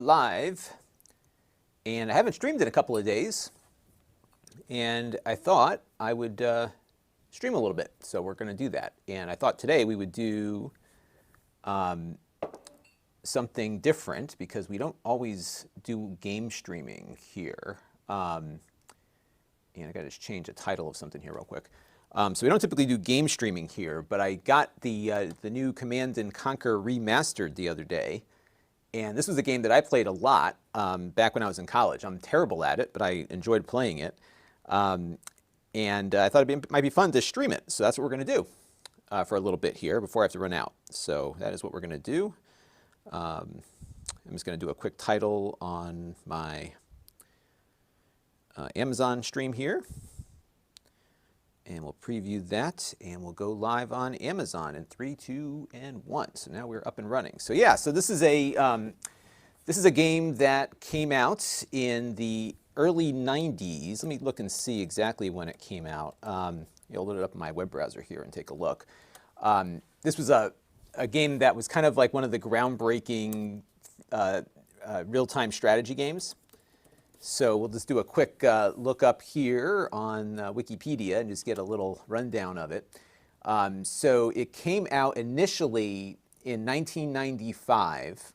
Live, and I haven't streamed in a couple of days, and I thought I would stream a little bit, so we're going to do that. And I thought today we would do something different because we don't always do game streaming here. And I got to just change the title of something here real quick. So we don't typically do game streaming here, but I got the new Command & Conquer Remastered the other day. And this was a game that I played a lot back when I was in college. I'm terrible at it, but I enjoyed playing it. And I thought it might be fun to stream it. So that's what we're going to do for a little bit here before I have to run out. So that is what we're going to do. I'm just going to do a quick title on my Amazon stream here. And we'll preview that, and we'll go live on Amazon in 3, 2, and 1. So now we're up and running. So yeah, so this is a game that came out in the early 90s. Let me look and see exactly when it came out. I'll load it up in my web browser here and take a look. This was a game that was kind of like one of the groundbreaking real-time strategy games. So we'll just do a quick look up here on Wikipedia and just get a little rundown of it. So it came out initially in 1995,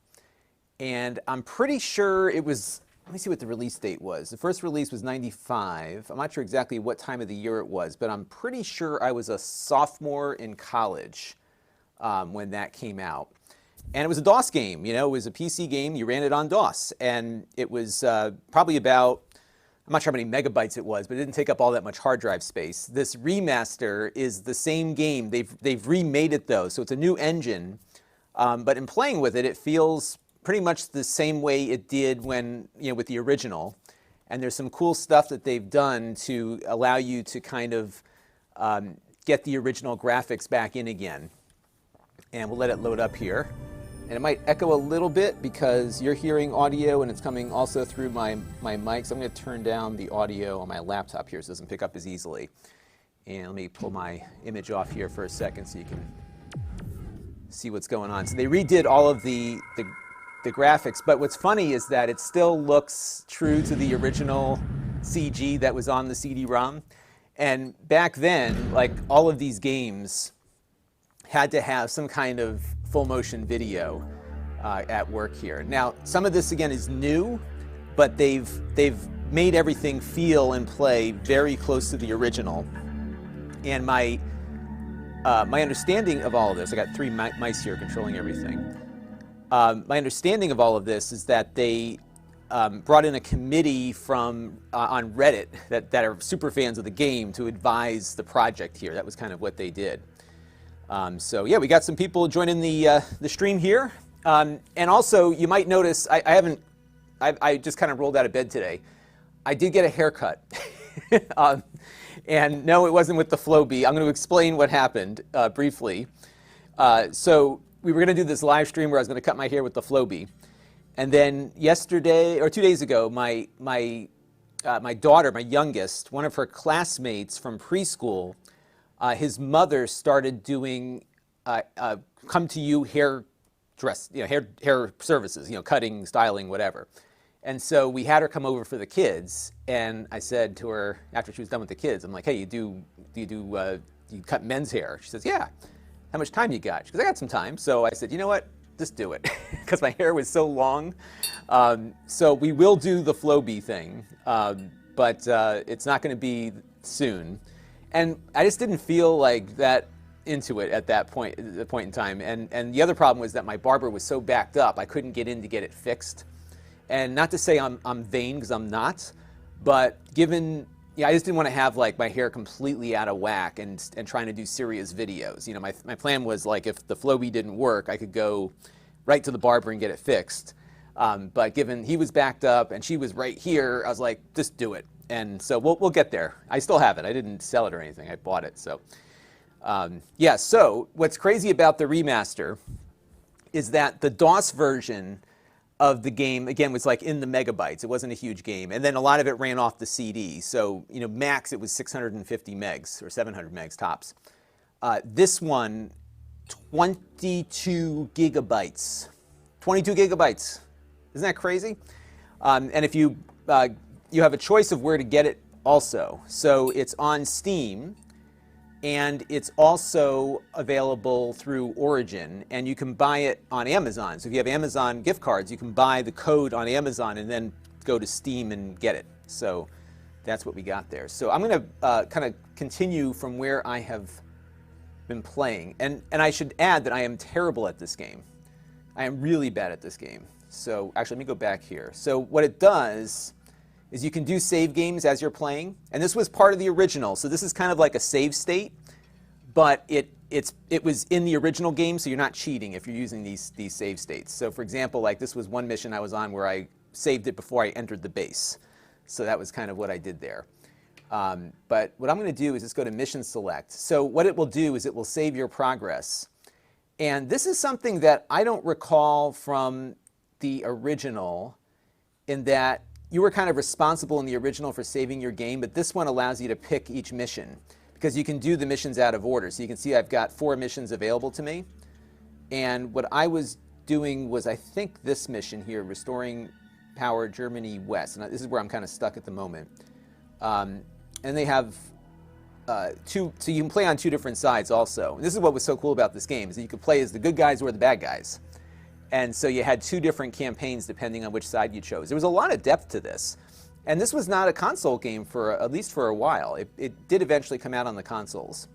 and I'm pretty sure it was, let me see what the release date was. The first release was 95. I'm not sure exactly what time of the year it was, but I'm pretty sure I was a sophomore in college when that came out. And it was a DOS game, you know, it was a PC game, you ran it on DOS. And it was probably about, I'm not sure how many megabytes it was, but it didn't take up all that much hard drive space. This remaster is the same game. They've remade it though, so it's a new engine. But in playing with it, it feels pretty much the same way it did when, you know, with the original. And there's some cool stuff that they've done to allow you to kind of get the original graphics back in again. And we'll let it load up here. And it might echo a little bit because you're hearing audio and it's coming also through my mic. So I'm going to turn down the audio on my laptop here so it doesn't pick up as easily. And let me pull my image off here for a second so you can see what's going on. So they redid all of the graphics, but what's funny is that it still looks true to the original CG that was on the CD-ROM. And back then, like all of these games had to have some kind of full motion video at work here. Now, some of this again is new, but they've made everything feel and play very close to the original. And my understanding of all of this, I got 3 mice here controlling everything. My understanding of all of this is that they brought in a committee from on Reddit that are super fans of the game to advise the project here. That was kind of what they did. So yeah, we got some people joining the stream here, and also you might notice I just kind of rolled out of bed today. I did get a haircut, and no, it wasn't with the Flowbee. I'm going to explain what happened briefly. So we were going to do this live stream where I was going to cut my hair with the Flowbee, and then yesterday or 2 days ago, my daughter, my youngest, one of her classmates from preschool. His mother started doing come to you hair services, you know, cutting, styling, whatever. And so we had her come over for the kids, and I said to her after she was done with the kids, I'm like, hey, do you cut men's hair? She says, yeah. How much time you got? She goes, I got some time. So I said, you know what? Just do it, because my hair was so long. So we will do the Flowbee thing, but it's not going to be soon. And I just didn't feel like that into it at that point, in time. And the other problem was that my barber was so backed up, I couldn't get in to get it fixed. And not to say I'm vain, because I'm not, but given, yeah, I just didn't want to have like my hair completely out of whack and trying to do serious videos. You know, my plan was like if the Flowbee didn't work, I could go right to the barber and get it fixed. But given he was backed up and she was right here, I was like, just do it. And so we'll get there. I still have it. I didn't sell it or anything. I bought it. So yeah, so what's crazy about the remaster is that the DOS version of the game, again, was like in the megabytes. It wasn't a huge game. And then a lot of it ran off the CD. So, you know, max it was 650 megs or 700 megs tops. This one, 22 gigabytes. 22 gigabytes. Isn't that crazy? And if you you have a choice of where to get it also. So it's on Steam, and it's also available through Origin, and you can buy it on Amazon. So if you have Amazon gift cards, you can buy the code on Amazon and then go to Steam and get it. So that's what we got there. So I'm going to kind of continue from where I have been playing. And I should add that I am terrible at this game. I am really bad at this game. So actually, let me go back here. So what it does is you can do save games as you're playing. And this was part of the original. So this is kind of like a save state, but it was in the original game, so you're not cheating if you're using these save states. So for example, like this was one mission I was on where I saved it before I entered the base. So that was kind of what I did there. But what I'm going to do is just go to Mission Select. So what it will do is it will save your progress. And this is something that I don't recall from the original, in that you were kind of responsible in the original for saving your game, but this one allows you to pick each mission because you can do the missions out of order. So you can see I've got 4 missions available to me. And what I was doing was, I think, this mission here, Restoring Power Germany West. And this is where I'm kind of stuck at the moment. And they have so you can play on 2 different sides also. And this is what was so cool about this game, is that you could play as the good guys or the bad guys. And so you had 2 different campaigns depending on which side you chose. There was a lot of depth to this. And this was not a console game for at least for a while. It did eventually come out on the consoles.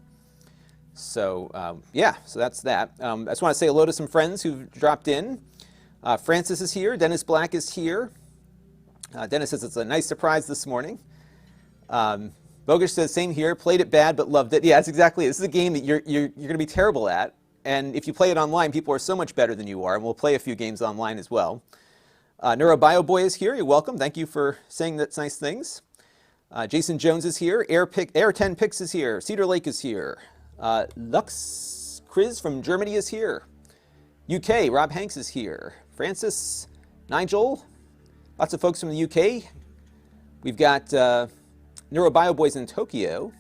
So yeah, so that's that. I just want to say hello to some friends who've dropped in. Francis is here. Dennis Black is here. Dennis says it's a nice surprise this morning. Bogish says, same here. Played it bad, but loved it. Yeah, that's exactly it. This is a game that you're going to be terrible at. And if you play it online, people are so much better than you are. And we'll play a few games online as well. NeuroBioBoy is here. You're welcome. Thank you for saying that's nice things. Jason Jones is here. Air10 Pix is here. Cedar Lake is here. Lux Chris from Germany is here. UK, Rob Hanks is here. Francis, Nigel, lots of folks from the UK. We've got NeuroBioBoys in Tokyo.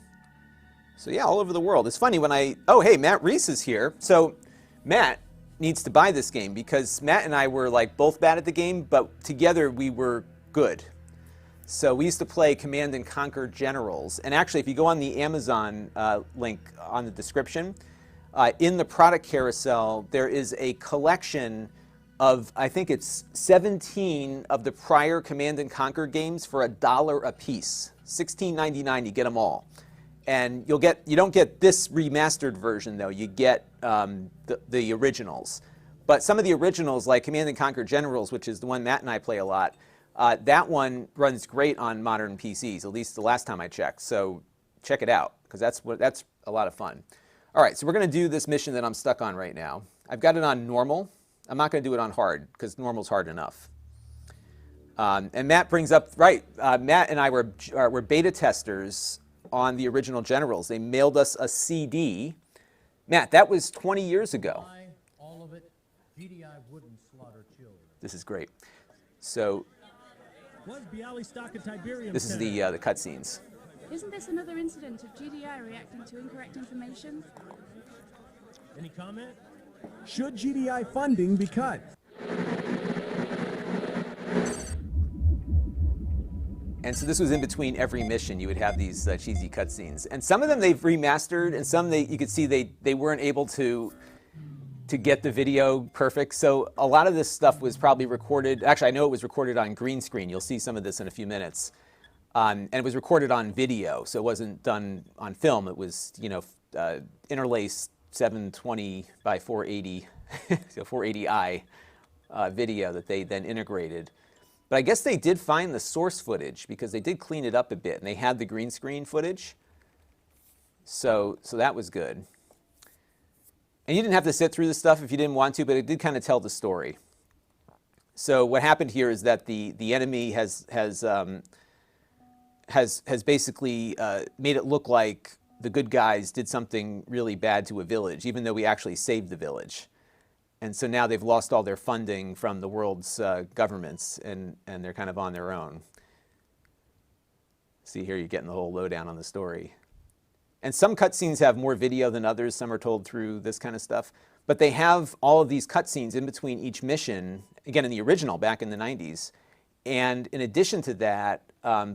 So yeah, all over the world. It's funny when oh hey, Matt Reese is here. So Matt needs to buy this game because Matt and I were like both bad at the game, but together we were good. So we used to play Command and Conquer Generals. And actually, if you go on the Amazon link on the description, in the product carousel, there is a collection of, I think it's 17 of the prior Command and Conquer games for $1 a piece. $16.99, you get them all. And you don't get this remastered version though, you get the originals. But some of the originals, like Command and Conquer Generals, which is the one Matt and I play a lot, that one runs great on modern PCs, at least the last time I checked. So check it out, because that's a lot of fun. All right, so we're going to do this mission that I'm stuck on right now. I've got it on normal. I'm not going to do it on hard, because normal's hard enough. And Matt brings up, right, Matt and I were beta testers on the original Generals. They mailed us a CD. Matt, that was 20 years ago. All of it, GDI wouldn't slaughter children. This is great. So this is the cutscenes. Isn't this another incident of GDI reacting to incorrect information? Any comment? Should GDI funding be cut? And so this was in between every mission. You would have these cheesy cutscenes. And some of them they've remastered, and some you could see they weren't able to get the video perfect. So a lot of this stuff was probably recorded. Actually, I know it was recorded on green screen. You'll see some of this in a few minutes. And it was recorded on video, so it wasn't done on film. It was, interlaced 720 by 480, so 480i video that they then integrated. But I guess they did find the source footage because they did clean it up a bit, and they had the green screen footage. So that was good. And you didn't have to sit through the stuff if you didn't want to, but it did kind of tell the story. So what happened here is that the enemy has basically made it look like the good guys did something really bad to a village, even though we actually saved the village. And so now they've lost all their funding from the world's governments, and they're kind of on their own. See here, you're getting the whole lowdown on the story. And some cutscenes have more video than others. Some are told through this kind of stuff. But they have all of these cutscenes in between each mission, again, in the original back in the 90s. And in addition to that,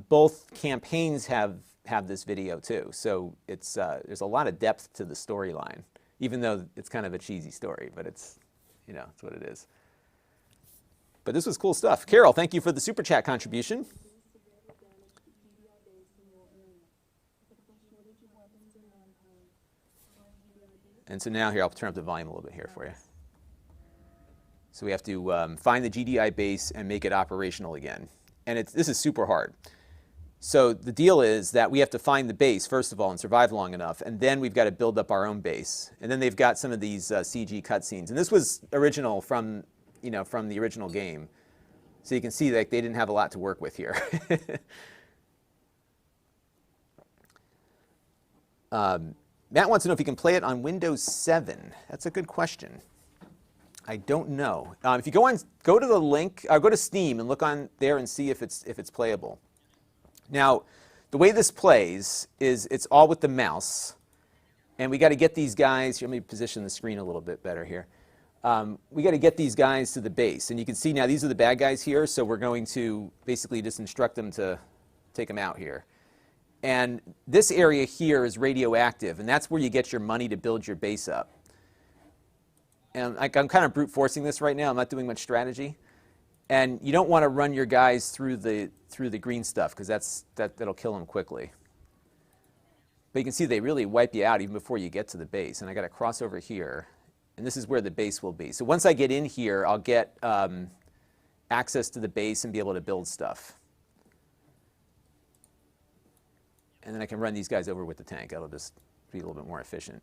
both campaigns have this video too. So it's, there's a lot of depth to the storyline, even though it's kind of a cheesy story, but it's, you know, it's what it is. But this was cool stuff. Carol, thank you for the Super Chat contribution. And so now here, I'll turn up the volume a little bit here for you. So we have to find the GDI base and make it operational again. And this is super hard. So the deal is that we have to find the base, first of all, and survive long enough. And then we've got to build up our own base. And then they've got some of these CG cutscenes. And this was original from, you know, from the original game. So you can see that they didn't have a lot to work with here. Matt wants to know if you can play it on Windows 7. That's a good question. I don't know. If you go to the link, go to Steam and look on there and see if it's playable. Now, the way this plays is it's all with the mouse, and we got to get these guys. Here, let me position the screen a little bit better here. We got to get these guys to the base, and you can see now these are the bad guys here. So we're going to basically just instruct them to take them out here. And this area here is radioactive, and that's where you get your money to build your base up. And I'm kind of brute forcing this right now. I'm not doing much strategy. And you don't want to run your guys through the green stuff, because that'll kill them quickly. But you can see they really wipe you out even before you get to the base. And I got to cross over here, and this is where the base will be. So once I get in here, I'll get access to the base and be able to build stuff. And then I can run these guys over with the tank. That'll just be a little bit more efficient.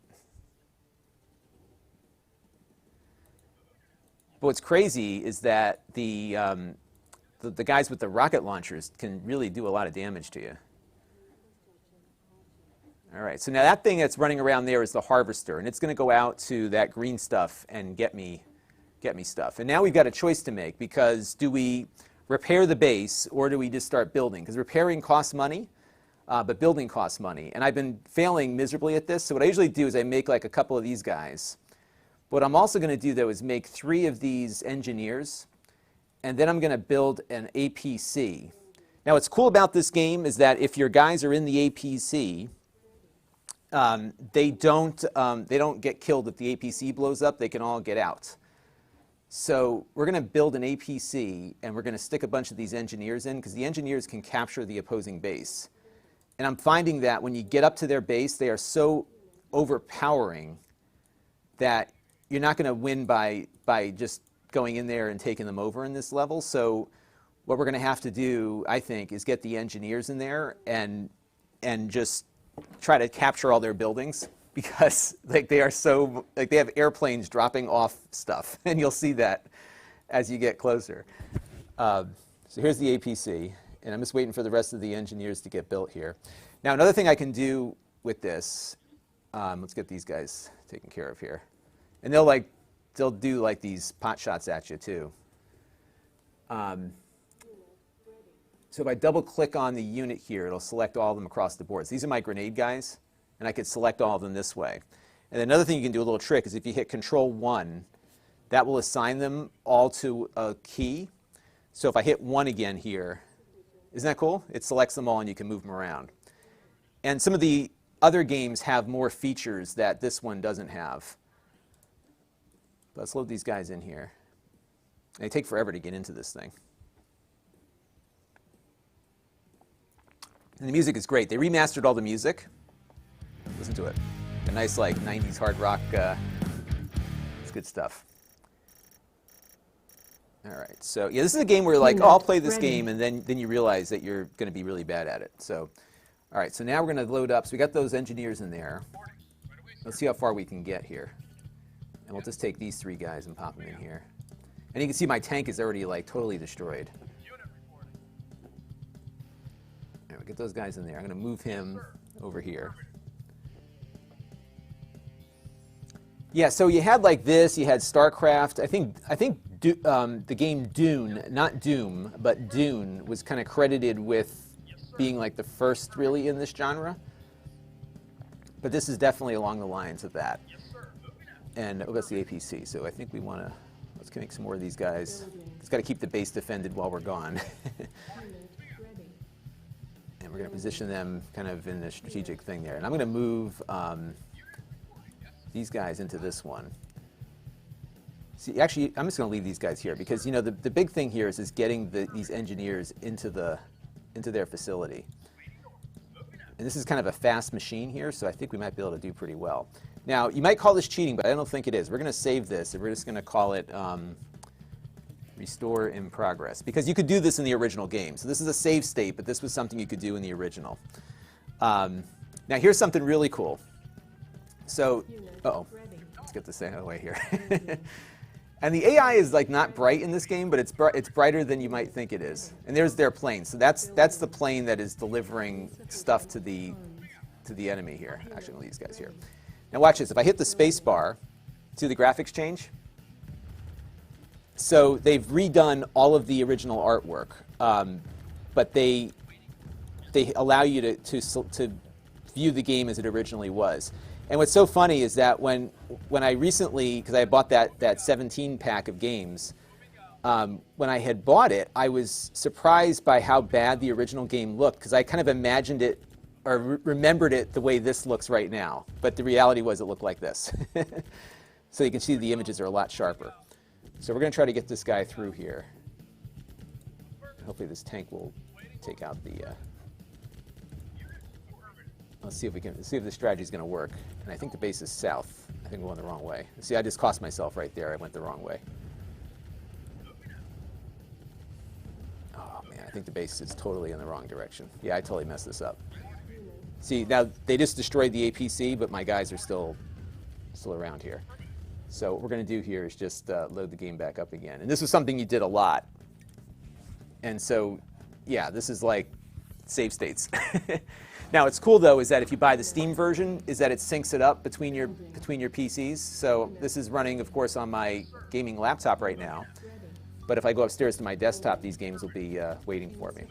But what's crazy is that the guys with the rocket launchers can really do a lot of damage to you. All right, so now that thing that's running around there is the harvester, and it's going to go out to that green stuff and get me stuff. And now we've got a choice to make, because do we repair the base or do we just start building? Because repairing costs money, but building costs money. And I've been failing miserably at this, so what I usually do is I make like a couple of these guys. What I'm also going to do, though, is make 3 of these engineers, and then I'm going to build an APC. Now, what's cool about this game is that if your guys are in the APC, they don't get killed if the APC blows up. They can all get out. So we're going to build an APC, and we're going to stick a bunch of these engineers in, because the engineers can capture the opposing base. And I'm finding that when you get up to their base, they are so overpowering that you're not going to win by just going in there and taking them over in this level. So what we're going to have to do, I think, is get the engineers in there and just try to capture all their buildings, because like they are so, like they have airplanes dropping off stuff, and you'll see that as you get closer. So here's the APC, and I'm just waiting for the rest of the engineers to get built here. Now, another thing I can do with this, let's get these guys taken care of here. And they'll do like these pot shots at you too. So if I double click on the unit here, it'll select all of them across the board. So these are my grenade guys, and I could select all of them this way. And another thing you can do, a little trick, is if you hit Control-1, that will assign them all to a key. So if I hit 1 again here, isn't that cool? It selects them all and you can move them around. And some of the other games have more features that this one doesn't have. Let's load these guys in here. And they take forever to get into this thing. And the music is great. They remastered all the music. Listen to it. A nice like 90s hard rock. It's good stuff. All right. So yeah, this is a game where like, oh, I'll play this game, and then you realize that you're going to be really bad at it. So, all right. So now we're going to load up. So we got those engineers in there. Let's see how far we can get here. And we'll just take these 3 guys and pop them in here. And you can see my tank is already like totally destroyed. All right, we get those guys in there. I'm going to move him over here. Yeah, so you had like this. You had StarCraft. I think the game Dune, not Doom, but Dune, was kind of credited with being like the first really in this genre. But this is definitely along the lines of that. And oh, that's the APC. So I think we want to, let's make some more of these guys. It's got to keep the base defended while we're gone. And we're going to position them kind of in a strategic thing there. And I'm going to move these guys into this one. See, actually, I'm just going to leave these guys here because, you know, the big thing here is getting these engineers into their facility. And this is kind of a fast machine here, so I think we might be able to do pretty well. Now, you might call this cheating, but I don't think it is. We're going to save this, and we're just going to call it Restore in Progress. Because you could do this in the original game. So this is a save state, but this was something you could do in the original. Now, here's something really cool. So, let's get this out of the way here. And the AI is like not bright in this game, but it's brighter than you might think it is. And there's their plane. So that's the plane that is delivering stuff to the enemy here. Actually, I'll leave these guys here. Now watch this. If I hit the space bar, see the graphics change? So they've redone all of the original artwork, but they allow you to view the game as it originally was. And what's so funny is that when I recently, because I bought that 17 pack of games, when I had bought it, I was surprised by how bad the original game looked, because I kind of imagined it or remembered it the way this looks right now. But the reality was it looked like this. So you can see the images are a lot sharper. So we're going to try to get this guy through here. Hopefully this tank will take out the... Let's see if the strategy is going to work. And I think the base is south. I think we're going the wrong way. See, I just cost myself right there. I went the wrong way. Oh, man, I think the base is totally in the wrong direction. Yeah, I totally messed this up. See, now they just destroyed the APC, but my guys are still around here. So what we're going to do here is just load the game back up again. And this was something you did a lot. And so, yeah, this is like save states. Now, what's cool, though, is that if you buy the Steam version, is that it syncs it up between your PCs. So this is running, of course, on my gaming laptop right now. But if I go upstairs to my desktop, these games will be waiting for me.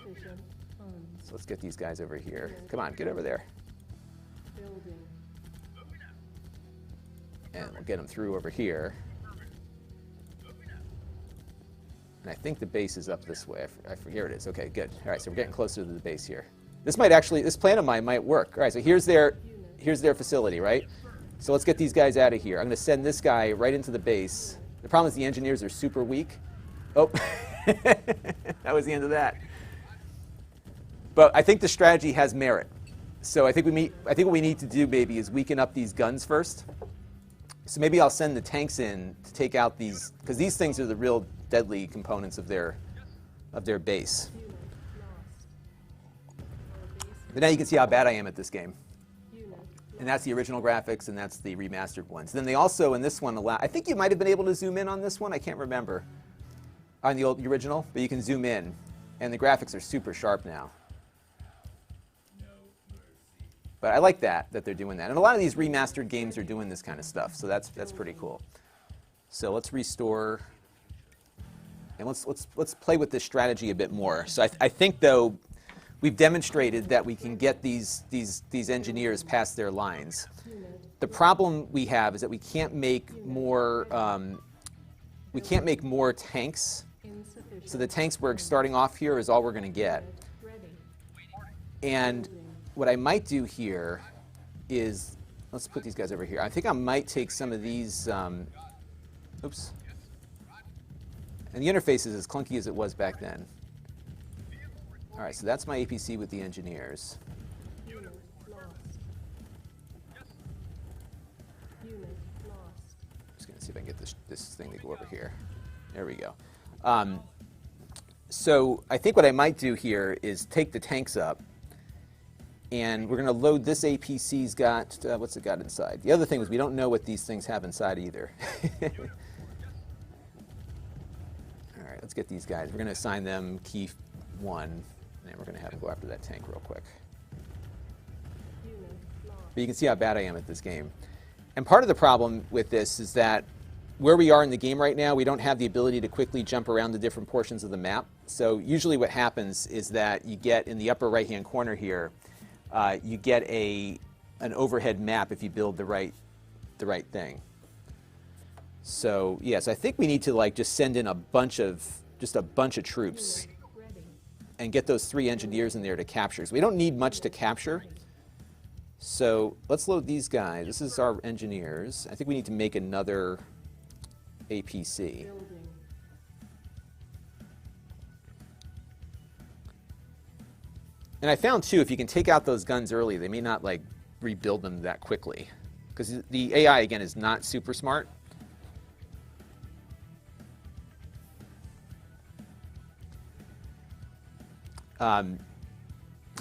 So let's get these guys over here. Come on, get over there. And we'll get them through over here. And I think the base is up this way. Here it is. Okay, good. All right, so we're getting closer to the base here. This plan of mine might work. All right, so here's their facility, right? So let's get these guys out of here. I'm going to send this guy right into the base. The problem is the engineers are super weak. Oh, that was the end of that. But I think the strategy has merit. So I think what we need to do maybe is weaken up these guns first. So maybe I'll send the tanks in to take out these, because these things are the real deadly components of their base. But now you can see how bad I am at this game. And that's the original graphics, and that's the remastered ones. Then they also, in this one, I think you might have been able to zoom in on this one. I can't remember. On the original, but you can zoom in. And the graphics are super sharp now. But I like that they're doing that. And a lot of these remastered games are doing this kind of stuff, so that's pretty cool. So let's restore. And let's play with this strategy a bit more. So I think, though, we've demonstrated that we can get these engineers past their lines. The problem we have is that we can't make more tanks. So the tanks we're starting off here is all we're going to get. And what I might do here is, let's put these guys over here. I think I might take some of these, oops. And the interface is as clunky as it was back then. All right, so that's my APC with the engineers. Just going to see if I can get this thing to go over here. There we go. So I think what I might do here is take the tanks up, and we're going to load this APC's got, what's it got inside? The other thing is we don't know what these things have inside either. All right, let's get these guys. We're going to assign them key 1. And we're going to have him go after that tank real quick. But you can see how bad I am at this game. And part of the problem with this is that where we are in the game right now, we don't have the ability to quickly jump around the different portions of the map. So usually what happens is that you get in the upper right-hand corner here, you get an overhead map if you build the right thing. So yes, I think we need to like just send in a bunch of troops and get those 3 engineers in there to capture. So we don't need much to capture. So let's load these guys. This is our engineers. I think we need to make another APC. And I found too, if you can take out those guns early, they may not like rebuild them that quickly, because the AI again is not super smart.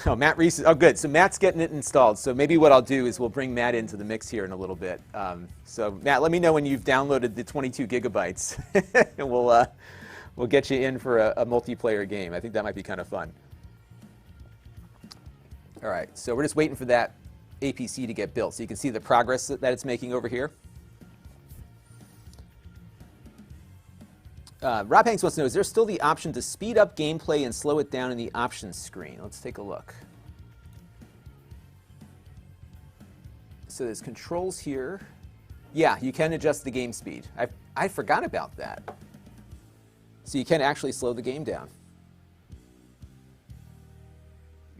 Oh, Matt Reese. Oh, good. So Matt's getting it installed. So maybe what I'll do is we'll bring Matt into the mix here in a little bit. So Matt, let me know when you've downloaded the 22 gigabytes, and we'll get you in for a multiplayer game. I think that might be kind of fun. All right. So we're just waiting for that APC to get built, so you can see the progress that it's making over here. Rob Hanks wants to know, is there still the option to speed up gameplay and slow it down in the options screen? Let's take a look. So there's controls here. Yeah, you can adjust the game speed. I forgot about that. So you can actually slow the game down.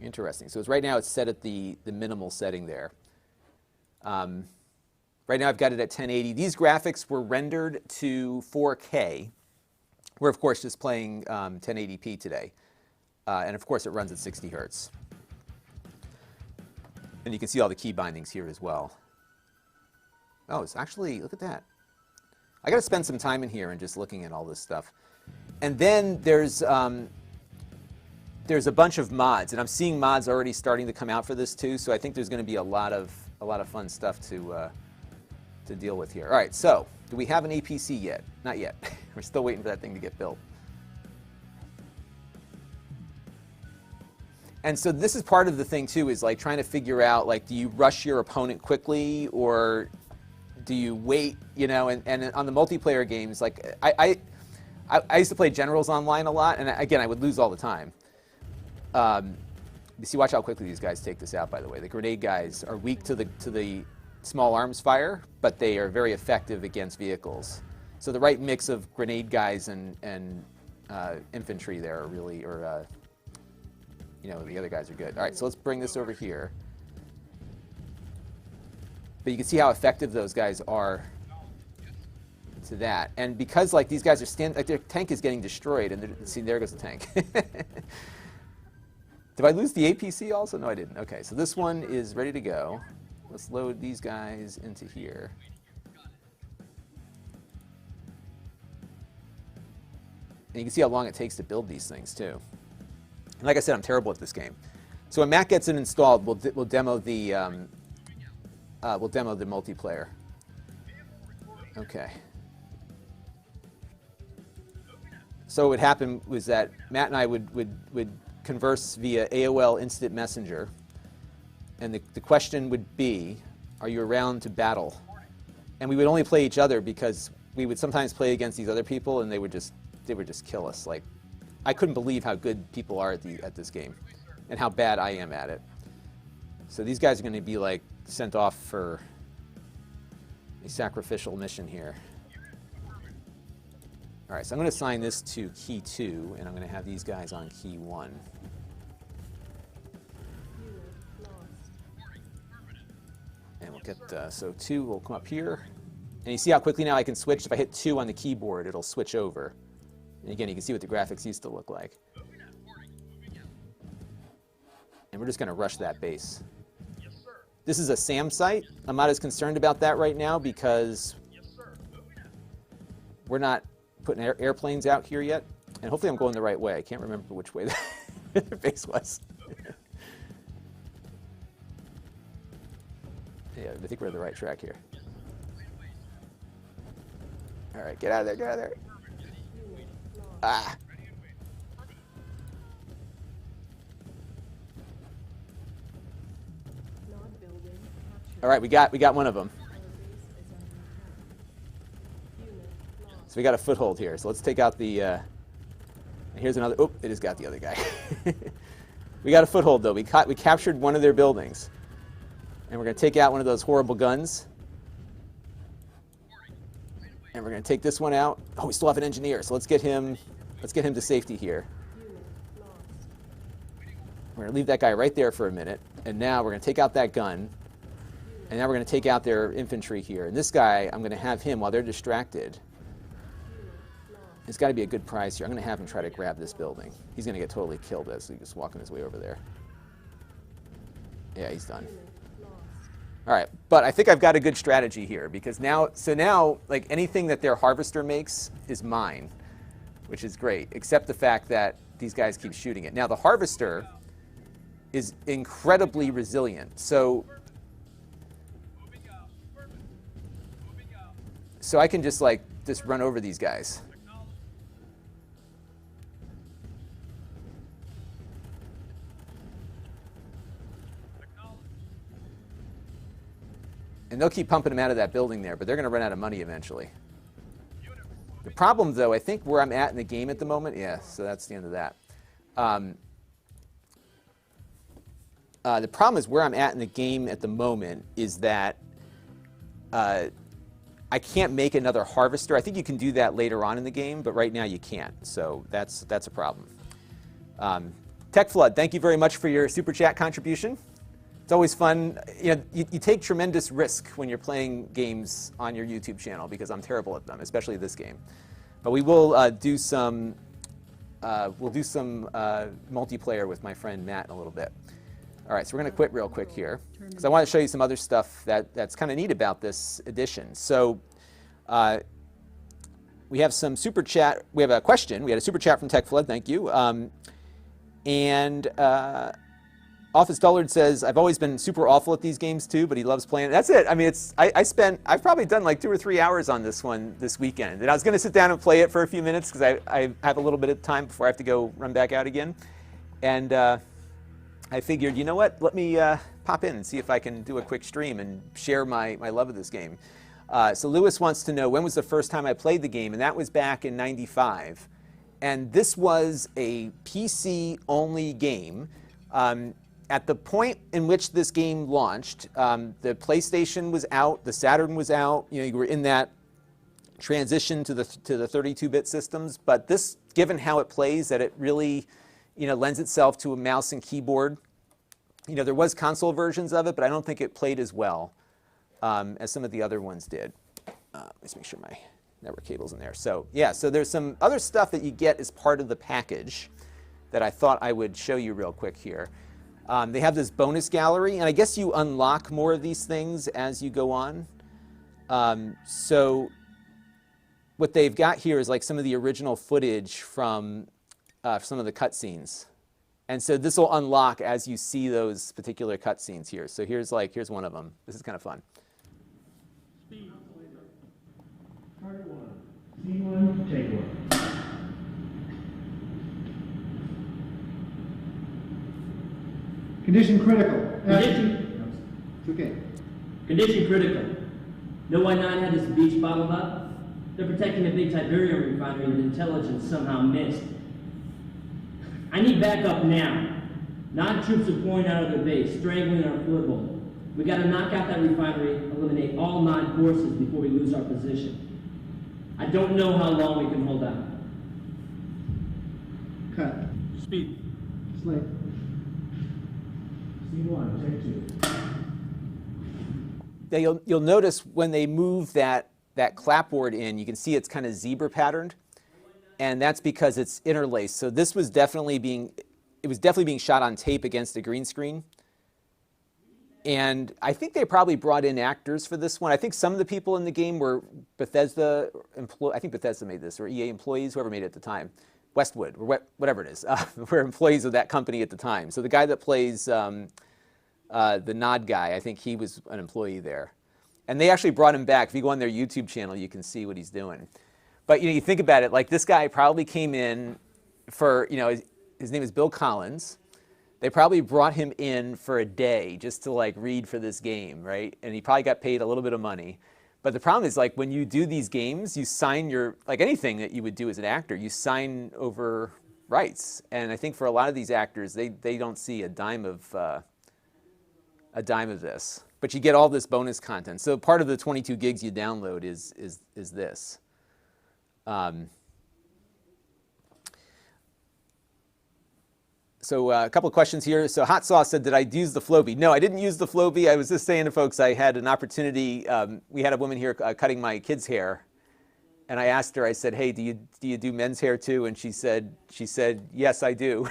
Interesting. So right now it's set at the minimal setting there. Right now I've got it at 1080. These graphics were rendered to 4K. We're, of course, just playing 1080p today. And, of course, it runs at 60 hertz. And you can see all the key bindings here as well. Oh, it's actually, look at that. I got to spend some time in here and just looking at all this stuff. And then there's a bunch of mods. And I'm seeing mods already starting to come out for this, too. So I think there's going to be a lot of fun stuff to deal with here. All right, so do we have an APC yet? Not yet. We're still waiting for that thing to get built. And so this is part of the thing too, is like trying to figure out, like, do you rush your opponent quickly or do you wait, you know? And on the multiplayer games, like I used to play Generals online a lot, and again, I would lose all the time. You see, watch how quickly these guys take this out, by the way. The grenade guys are weak to the small arms fire, but they are very effective against vehicles. So the right mix of grenade guys and infantry there are really, you know, the other guys are good. All right, so let's bring this over here. But you can see how effective those guys are to that. And because like these guys are like their tank is getting destroyed, and see, there goes the tank. Did I lose the APC also? No, I didn't. Okay, so this one is ready to go. Let's load these guys into here. And you can see how long it takes to build these things too. And like I said, I'm terrible at this game. So when Matt gets it installed, we'll demo the multiplayer. Okay. So what would happen was that Matt and I would converse via AOL Instant Messenger, and the question would be, "Are you around to battle?" And we would only play each other because we would sometimes play against these other people, and they would just kill us. Like, I couldn't believe how good people are at this game, and how bad I am at it. So these guys are going to be like sent off for a sacrificial mission here. All right, so I'm going to assign this to key 2, and I'm going to have these guys on key 1. And we'll get, so 2 will come up here. And you see how quickly now I can switch? If I hit 2 on the keyboard, it'll switch over. And again, you can see what the graphics used to look like. And we're just going to rush that base. This is a SAM site. I'm not as concerned about that right now because we're not putting airplanes out here yet. And hopefully I'm going the right way. I can't remember which way the base was. Yeah, I think we're on the right track here. All right, get out of there, get out of there. Ah. All right, we got one of them. So we got a foothold here. So let's take out the. Here's another. Oh, it has got the other guy. We got a foothold though. We captured one of their buildings, and we're going to take out one of those horrible guns. And we're going to take this one out. Oh, we still have an engineer, so let's get him to safety here. We're going to leave that guy right there for a minute. And now we're going to take out that gun. And now we're going to take out their infantry here. And this guy, I'm going to have him, while they're distracted, it's got to be a good prize here. I'm going to have him try to grab this building. He's going to get totally killed as he's just walking his way over there. Yeah, he's done. All right, but I think I've got a good strategy here because now, like anything that their harvester makes is mine, which is great, except the fact that these guys keep shooting it. Now the harvester is incredibly resilient, so I can just run over these guys. And they'll keep pumping them out of that building there, but they're going to run out of money eventually. The problem, though, I think where I'm at in the game at the moment, yeah, so that's the end of that. The problem is where I'm at in the game at the moment is that I can't make another harvester. I think you can do that later on in the game, but right now you can't. So that's a problem. Tech Flood, thank you very much for your Super Chat contribution. It's always fun. You take tremendous risk when you're playing games on your YouTube channel because I'm terrible at them, especially this game. But we will do some multiplayer with my friend Matt in a little bit. All right, so we're going to quit real quick here because I want to show you some other stuff that's kind of neat about this edition. So we have some super chat. We have a question. We had a super chat from Tech Flood. Thank you. Office Dullard says, I've always been super awful at these games too, but he loves playing it. That's it. I mean, I've probably done like 2 or 3 hours on this one this weekend. And I was going to sit down and play it for a few minutes because I have a little bit of time before I have to go run back out again. And I figured, you know what, let me pop in and see if I can do a quick stream and share my love of this game. So Lewis wants to know, when was the first time I played the game? And that was back in '95. And this was a PC-only game. At the point in which this game launched, the PlayStation was out, the Saturn was out. You were in that transition to the 32-bit systems. But this, given how it plays, that it really, lends itself to a mouse and keyboard. There was console versions of it, but I don't think it played as well as some of the other ones did. Let's make sure my network cable's in there. So yeah, so there's some other stuff that you get as part of the package that I thought I would show you real quick here. They have this bonus gallery, and I guess you unlock more of these things as you go on. So what they've got here is like some of the original footage from some of the cutscenes. And so this will unlock as you see those particular cutscenes here. So here's one of them. This is kind of fun. Speed. Target 1. C1, take 1. Condition critical. Condition. Okay. Condition critical. Know why 9 had this beach bottled up? They're protecting a big Tiberian refinery that intelligence somehow missed. I need backup now. 9 troops are pouring out of their base, strangling our foothold. We gotta knock out that refinery, eliminate all 9 forces before we lose our position. I don't know how long we can hold out. Cut. Speed. Slate. C1, take 2. Now you'll notice when they move that clapboard in, you can see it's kind of zebra patterned, and that's because it's interlaced. So this was definitely being shot on tape against a green screen. And I think they probably brought in actors for this one. I think some of the people in the game were Bethesda I think Bethesda made this, or EA employees, whoever made it at the time. Westwood, or whatever it is, were employees of that company at the time. So the guy that plays the Nod guy, I think he was an employee there. And they actually brought him back. If you go on their YouTube channel, you can see what he's doing. But you think about it, like this guy probably came in for, his name is Bill Collins. They probably brought him in for a day just to read for this game, right? And he probably got paid a little bit of money. But the problem is, when you do these games, you sign anything that you would do as an actor, you sign over rights. And I think for a lot of these actors, they don't see a dime of this. But you get all this bonus content. So part of the 22 gigs you download is this. So a couple of questions here. So Hot Sauce said, did I use the Flowbee? No, I didn't use the Flowbee. I was just saying to folks, I had an opportunity. We had a woman here cutting my kids' hair. And I asked her, I said, hey, do you do men's hair too? And she said, yes, I do.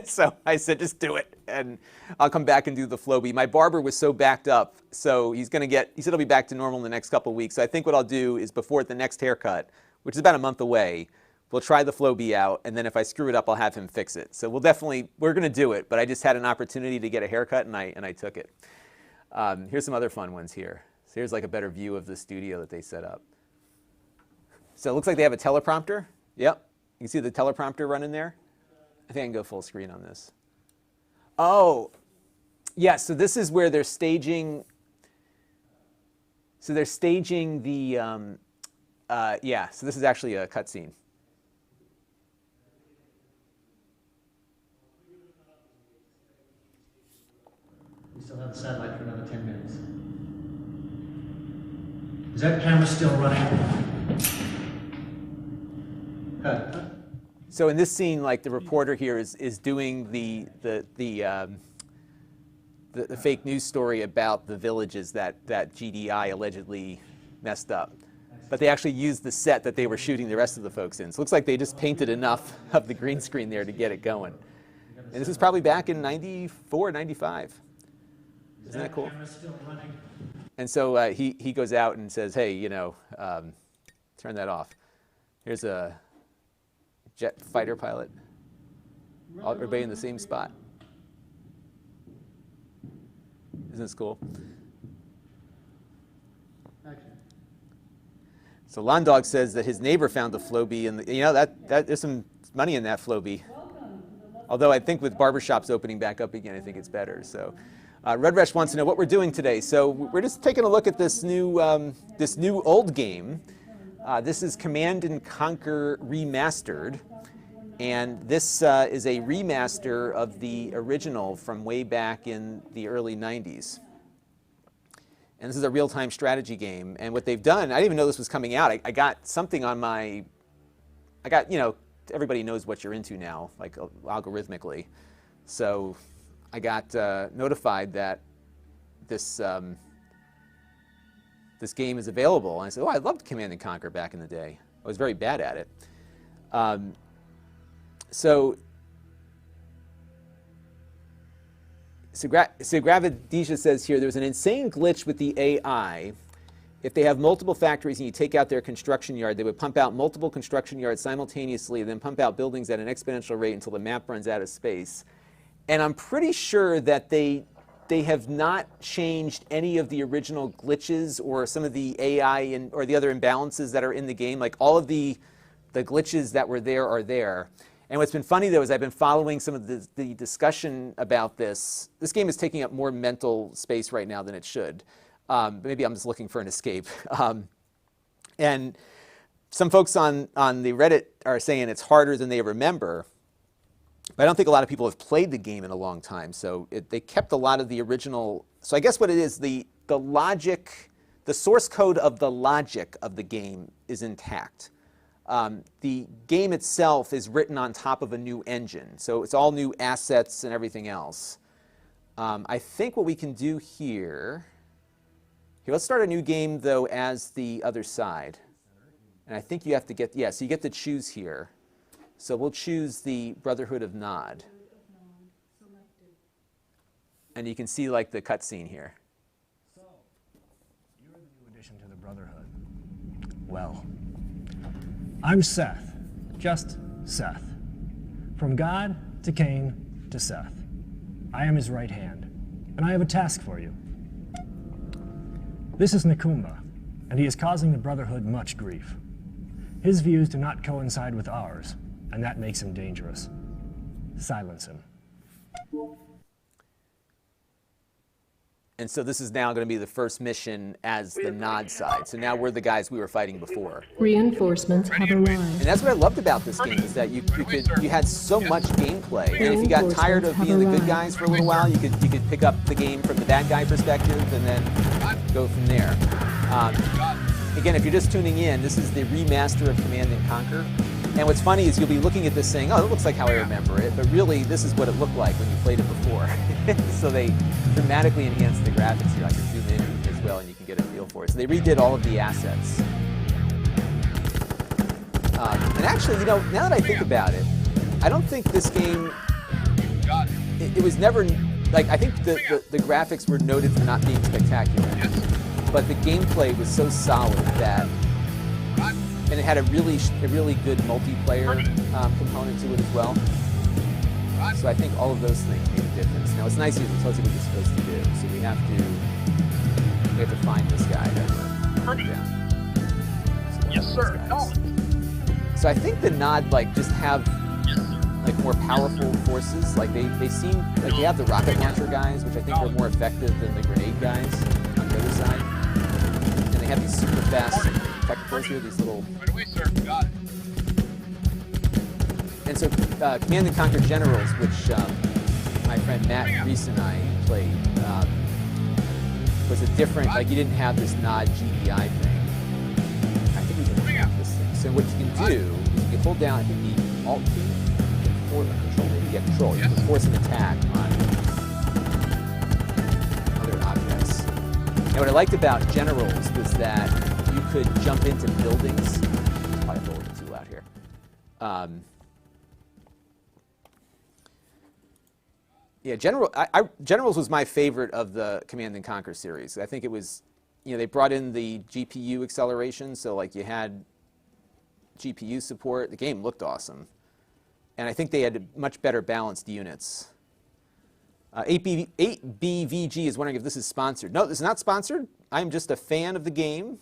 So I said, just do it. And I'll come back and do the Flowbee. My barber was so backed up. So he said he'll be back to normal in the next couple of weeks. So I think what I'll do is before the next haircut, which is about a month away, we'll try the Flowbee out, and then if I screw it up, I'll have him fix it. So we're going to do it, but I just had an opportunity to get a haircut, and I took it. Here's some other fun ones here. So here's like a better view of the studio that they set up. So it looks like they have a teleprompter. Yep, you can see the teleprompter running there. I think I can go full screen on this. Oh, yeah, so this is where they're staging. So they're staging the, yeah, so this is actually a cutscene. We still have the satellite for another 10 minutes. Is that camera still running? Cut. So in this scene, like the reporter here is doing the fake news story about the villages that GDI allegedly messed up. But they actually used the set that they were shooting the rest of the folks in. So it looks like they just painted enough of the green screen there to get it going. And this is probably back in 94, 95. Isn't that cool? And so he goes out and says, hey, turn that off. Here's a jet fighter pilot. Everybody in the same spot. Isn't this cool? So Lon.TV says that his neighbor found the Flowbee, and that there's some money in that Flowbee. Although I think with barbershops opening back up again, I think it's better. So Red Rush wants to know what we're doing today. So we're just taking a look at this new old game. This is Command & Conquer Remastered. And this is a remaster of the original from way back in the early 90s. And this is a real-time strategy game. And what they've done, I didn't even know this was coming out. I got something on my, everybody knows what you're into now, like algorithmically. So I got notified that this game is available. And I said, oh, I loved Command & Conquer back in the day. I was very bad at it. So Gravidisha says here, there's an insane glitch with the AI. If they have multiple factories and you take out their construction yard, they would pump out multiple construction yards simultaneously and then pump out buildings at an exponential rate until the map runs out of space. And I'm pretty sure that they have not changed any of the original glitches or some of the AI or the other imbalances that are in the game. Like all of the glitches that were there are there. And what's been funny, though, is I've been following some of the discussion about this. This game is taking up more mental space right now than it should. Maybe I'm just looking for an escape. And some folks on the Reddit are saying it's harder than they remember. But I don't think a lot of people have played the game in a long time. So they kept a lot of the original. So I guess what it is, the logic, the source code of the logic of the game is intact. The game itself is written on top of a new engine. So it's all new assets and everything else. I think what we can do here, let's start a new game, though, as the other side. And I think you have to get, so you get to choose here. So we'll choose the Brotherhood of Nod. And you can see, like, the cutscene here. So, you're the new addition to the Brotherhood. Well, I'm Seth, just Seth. From God to Cain to Seth. I am his right hand, and I have a task for you. This is Nakumba, and he is causing the Brotherhood much grief. His views do not coincide with ours, and that makes him dangerous. Silence him. And so this is now going to be the first mission as the Nod side. So now we're the guys we were fighting before. Reinforcements have arrived. And that's what I loved about this game, is that you had so much gameplay. And if you got tired of being the good guys for a little while, you could pick up the game from the bad guy perspective and then go from there. again, if you're just tuning in, this is the remaster of Command & Conquer. And what's funny is you'll be looking at this saying, oh, it looks like how I remember it, but really this is what it looked like when you played it before. So they dramatically enhanced the graphics here. I can zoom in as well and you can get a feel for it. So they redid all of the assets. And actually, you know, now that I think about it, I don't think this game, it was never, like, I think the graphics were noted for not being spectacular. But the gameplay was so solid that, and it had a really good multiplayer component to it as well. So I think all of those things made a difference. Now it's nice here to tell you what you're supposed to do. So we have to find this guy. Yes, sir. So I think the Nod just have like more powerful forces. Like they seem like they have the rocket launcher guys, which I think are more effective than the grenade guys on the other side. And they have these super fast technicals here, these little. Right away, sir. Got it. And so Command & Conquer Generals, which my friend Matt Reese and I played, was a different, like you didn't have this Nod GDI thing. I think we can have this thing. So what you can do is you can hold down, I think the Alt key, or control, maybe you control. You can force an attack on other objects. Now what I liked about Generals was that you could jump into buildings. Probably a little too loud here. Yeah, Generals was my favorite of the Command & Conquer series. I think it was, you know, they brought in the GPU acceleration, so like you had GPU support. The game looked awesome. And I think they had much better balanced units. 8BVG is wondering if this is sponsored. No, this is not sponsored. I'm just a fan of the game.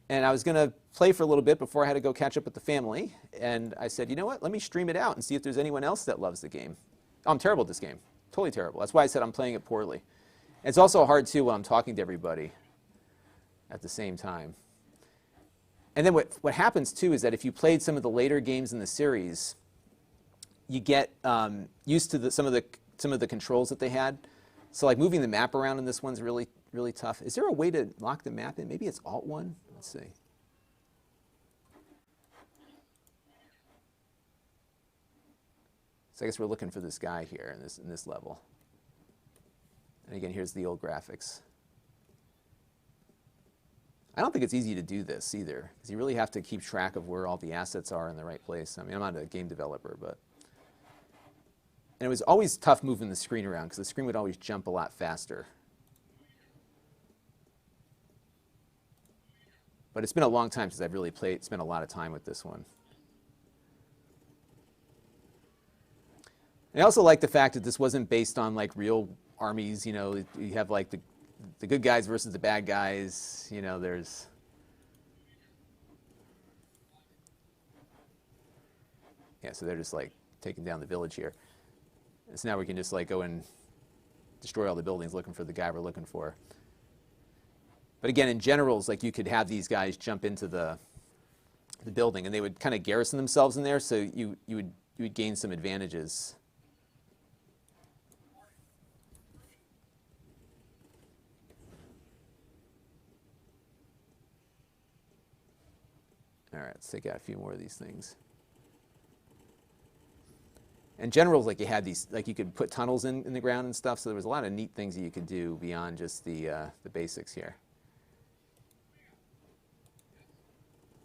And I was going to play for a little bit before I had to go catch up with the family. And I said, you know what, let me stream it out and see if there's anyone else that loves the game. Oh, I'm terrible at this game. Totally terrible. That's why I said I'm playing it poorly. And it's also hard, too, when I'm talking to everybody at the same time. And then what happens, too, is that if you played some of the later games in the series, you get used to some of the controls that they had. So like moving the map around in this one's really, really tough. Is there a way to lock the map in? Maybe it's Alt-1? Let's see. So I guess we're looking for this guy here in this level. And again, here's the old graphics. I don't think it's easy to do this either, because you really have to keep track of where all the assets are in the right place. I mean, I'm not a game developer, but. And it was always tough moving the screen around, because the screen would always jump a lot faster. But it's been a long time since I've really spent a lot of time with this one. And I also like the fact that this wasn't based on like real armies. You know, you have like the good guys versus the bad guys. You know, there's. Yeah, so they're just like taking down the village here. And so now we can just like go and destroy all the buildings looking for the guy we're looking for. But again, in Generals, like you could have these guys jump into the building, and they would kind of garrison themselves in there, so you would gain some advantages. All right, let's take out a few more of these things. And Generals, like you had these, like you could put tunnels in the ground and stuff, so there was a lot of neat things that you could do beyond just the basics here.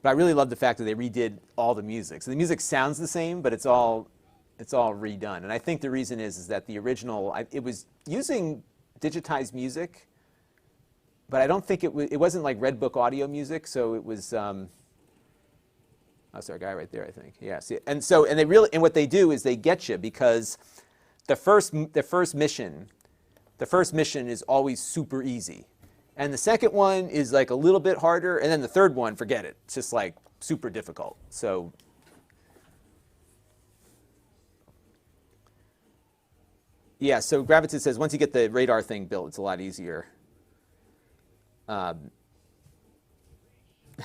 But I really love the fact that they redid all the music. So the music sounds the same, but it's all redone. And I think the reason is that the original, it was using digitized music, but I don't think it wasn't like Red Book audio music, so it was. That's our guy right there, I think. Yeah. See, and what they do is they get you, because the first mission is always super easy, and the second one is like a little bit harder, and then the third one, forget it. It's just like super difficult. So. Yeah. So Gravitas says once you get the radar thing built, it's a lot easier.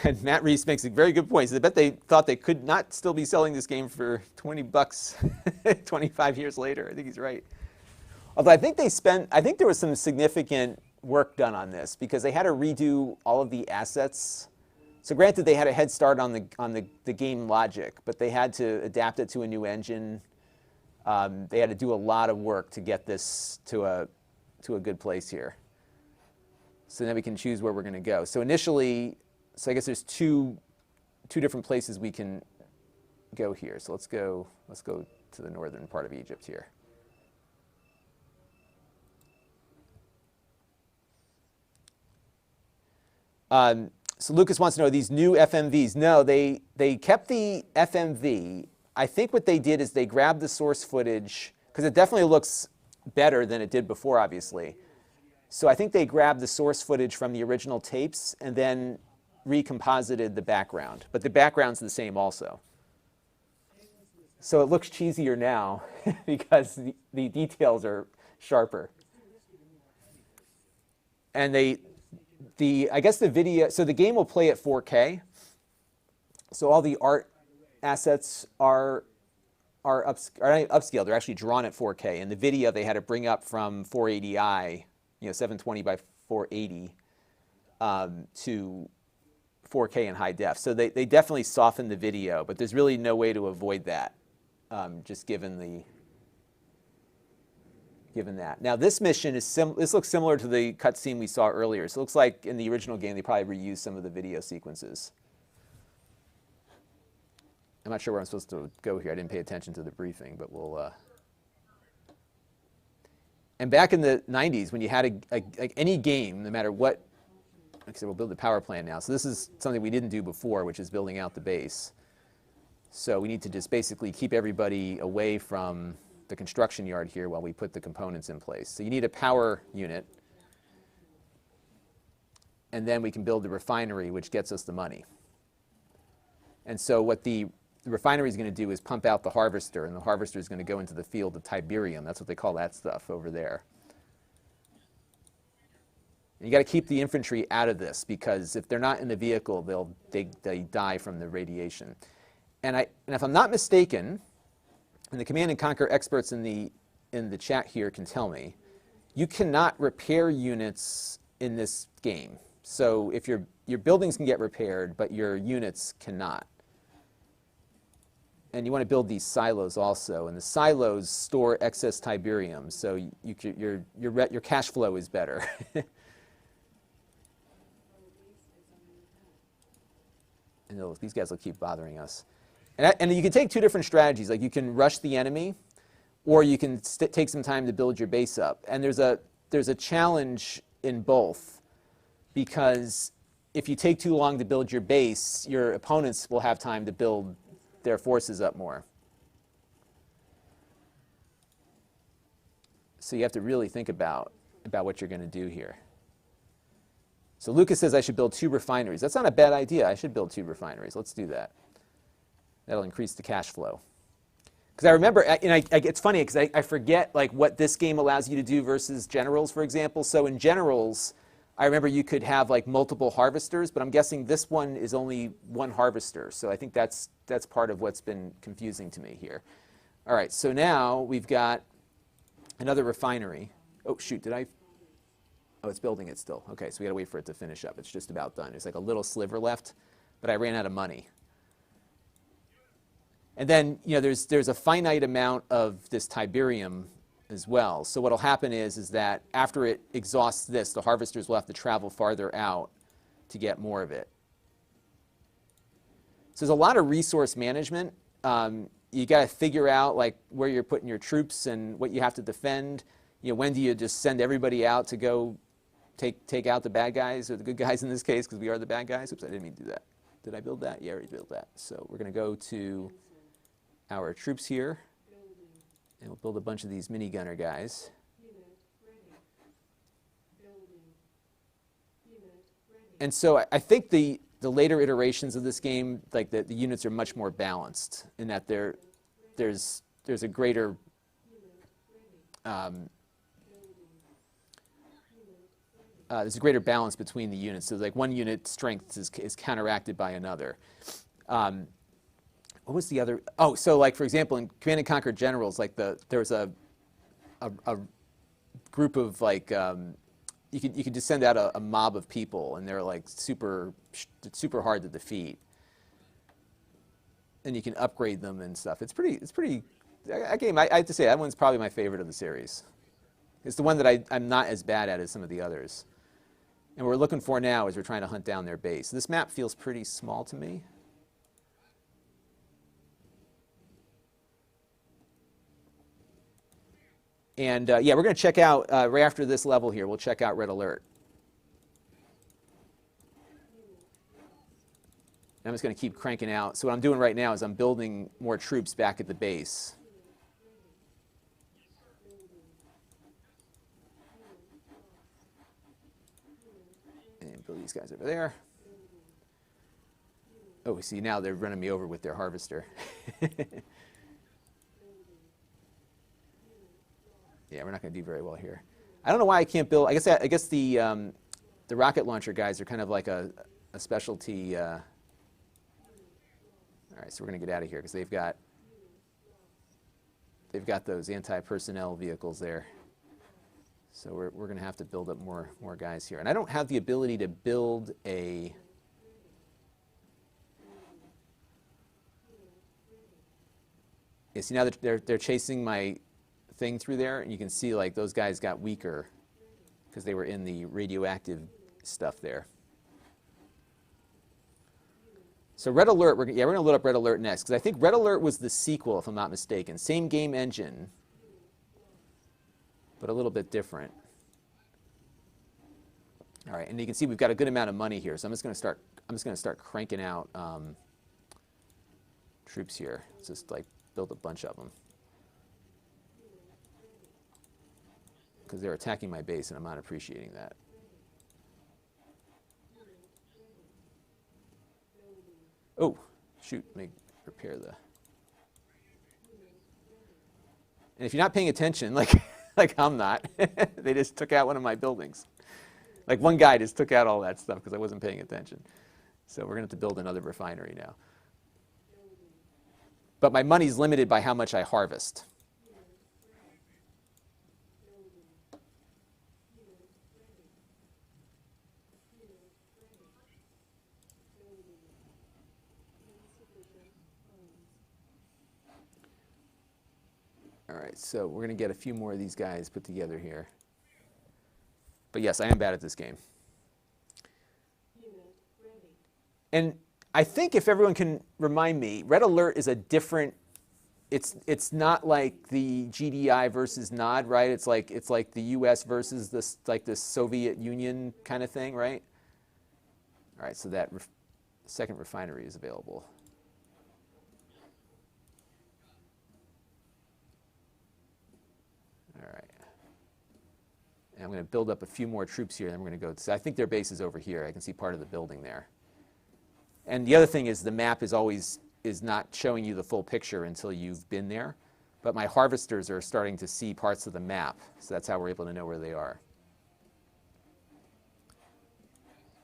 And Matt Reese makes a very good point. So I bet they thought they could not still be selling this game for $20 25 years later. I think he's right. Although I think there was some significant work done on this because they had to redo all of the assets. So granted, they had a head start on the game logic, but they had to adapt it to a new engine. They had to do a lot of work to get this to a good place here. So now we can choose where we're going to go. So initially, so I guess there's two different places we can go here. So let's go to the northern part of Egypt here. So Lucas wants to know these new FMVs. No, they kept the FMV. I think what they did is they grabbed the source footage, because it definitely looks better than it did before, obviously. So I think they grabbed the source footage from the original tapes and then recomposited the background. But the background's the same also. So it looks cheesier now because the details are sharper. And I guess the video, so the game will play at 4K. So all the art assets are upscaled. They're actually drawn at 4K. And the video they had to bring up from 480i, 720 by 480 to 4K in high def. So they definitely softened the video, but there's really no way to avoid that, just given that. Now this mission is this looks similar to the cutscene we saw earlier. So it looks like in the original game they probably reused some of the video sequences. I'm not sure where I'm supposed to go here. I didn't pay attention to the briefing, but we'll. And back in the 90s, when you had any game, no matter what, like I said, we'll build the power plant now. So this is something we didn't do before, which is building out the base. So we need to just basically keep everybody away from the construction yard here while we put the components in place. So you need a power unit, and then we can build the refinery, which gets us the money. And so what the refinery is going to do is pump out the harvester, and the harvester is going to go into the field of Tiberium. That's what they call that stuff over there. And you got to keep the infantry out of this, because if they're not in the vehicle, they die from the radiation. And if I'm not mistaken, and the Command and Conquer experts in the chat here can tell me, you cannot repair units in this game. So if your buildings can get repaired, but your units cannot. And you want to build these silos also, and the silos store excess Tiberium, so your cash flow is better. And these guys will keep bothering us. And you can take two different strategies. Like you can rush the enemy, or you can take some time to build your base up. And there's a challenge in both, because if you take too long to build your base, your opponents will have time to build their forces up more. So you have to really think about what you're going to do here. So Lucas says I should build 2 refineries. That's not a bad idea. I should build 2 refineries. Let's do that. That'll increase the cash flow. Because I remember, it's funny because I forget like what this game allows you to do versus Generals, for example. So in Generals, I remember you could have like multiple harvesters, but I'm guessing this one is only 1 harvester. So I think that's part of what's been confusing to me here. All right, so now we've got another refinery. Oh, shoot, oh, it's building it still. Okay, so we got to wait for it to finish up. It's just about done. There's like a little sliver left, but I ran out of money. And then, there's a finite amount of this Tiberium as well. So what'll happen is that after it exhausts this, the harvesters will have to travel farther out to get more of it. So there's a lot of resource management. You got to figure out like where you're putting your troops and what you have to defend. When do you just send everybody out to go take out the bad guys, or the good guys in this case, because we are the bad guys. Oops, I didn't mean to do that. Did I build that? Yeah, I already built that. So we're going to go to our troops here, and we'll build a bunch of these mini gunner guys. And so I think the later iterations of this game, like the units are much more balanced in that there's a greater there's a greater balance between the units. So like one unit strength is counteracted by another. What was the other? Oh, so like for example, in Command & Conquer Generals, like there was a group of like you could just send out a mob of people, and they're like super hard to defeat. And you can upgrade them and stuff. It's pretty. That game, I have to say, that one's probably my favorite of the series. It's the one that I'm not as bad at as some of the others. And what we're looking for now is we're trying to hunt down their base. This map feels pretty small to me. And yeah, we're going to check out, right after this level here, we'll check out Red Alert. And I'm just going to keep cranking out. So what I'm doing right now is I'm building more troops back at the base. And build these guys over there. Oh, see, now they're running me over with their harvester. Yeah, we're not going to do very well here. I don't know why I can't build. I guess the rocket launcher guys are kind of like a specialty. All right, so we're going to get out of here because they've got those anti-personnel vehicles there. So we're going to have to build up more guys here. And I don't have the ability to build a. Yeah, see, now they're chasing my thing through there, and you can see like those guys got weaker because they were in the radioactive stuff there. So Red Alert, we're going to load up Red Alert next, because I think Red Alert was the sequel, if I'm not mistaken. Same game engine, but a little bit different. All right, and you can see we've got a good amount of money here, so I'm just going to start cranking out troops here. Let's just like build a bunch of them, because they're attacking my base, and I'm not appreciating that. Oh, shoot, let me repair the. And if you're not paying attention, like I'm not, they just took out one of my buildings. Like one guy just took out all that stuff because I wasn't paying attention. So we're going to have to build another refinery now. But my money's limited by how much I harvest. All right, so we're going to get a few more of these guys put together here. But yes, I am bad at this game. And I think if everyone can remind me, Red Alert is a different, it's not like the GDI versus NOD, right? It's like the US versus this, like the Soviet Union kind of thing, right? All right, so that second refinery is available. All right. And I'm going to build up a few more troops here, and then we're going to go. So I think their base is over here. I can see part of the building there. And the other thing is the map is not showing you the full picture until you've been there. But my harvesters are starting to see parts of the map, so that's how we're able to know where they are.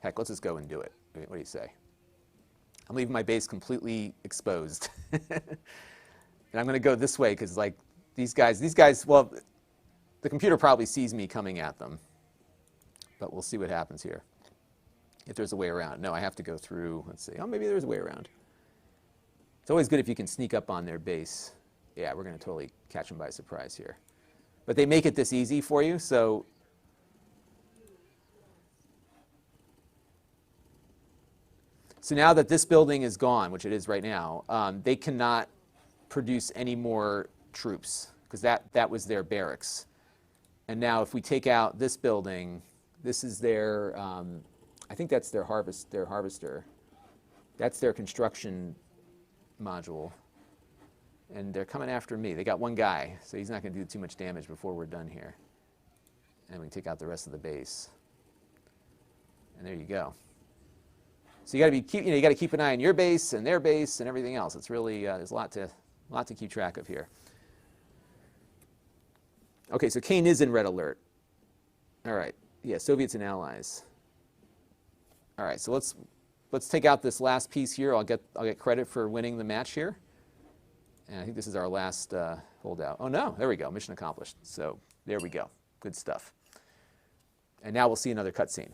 Heck, let's just go and do it. What do you say? I'm leaving my base completely exposed. And I'm going to go this way because, like, these guys, well, the computer probably sees me coming at them. But we'll see what happens here. If there's a way around. No, I have to go through. Let's see. Oh, maybe there's a way around. It's always good if you can sneak up on their base. Yeah, we're going to totally catch them by surprise here. But they make it this easy for you, so. So now that this building is gone, which it is right now, they cannot produce any more troops because that was their barracks. And now if we take out this building, this is their, I think that's their harvester. That's their construction module. And they're coming after me. They got one guy, so he's not going to do too much damage before we're done here. And we can take out the rest of the base. And there you go. So you got to be you got to keep an eye on your base and their base and everything else. It's really there's a lot to keep track of here. Okay, so Kane is in Red Alert. All right, yeah, Soviets and Allies. All right, so let's take out this last piece here. I'll get credit for winning the match here. And I think this is our last holdout. Oh no, there we go, mission accomplished. So there we go, good stuff. And now we'll see another cutscene.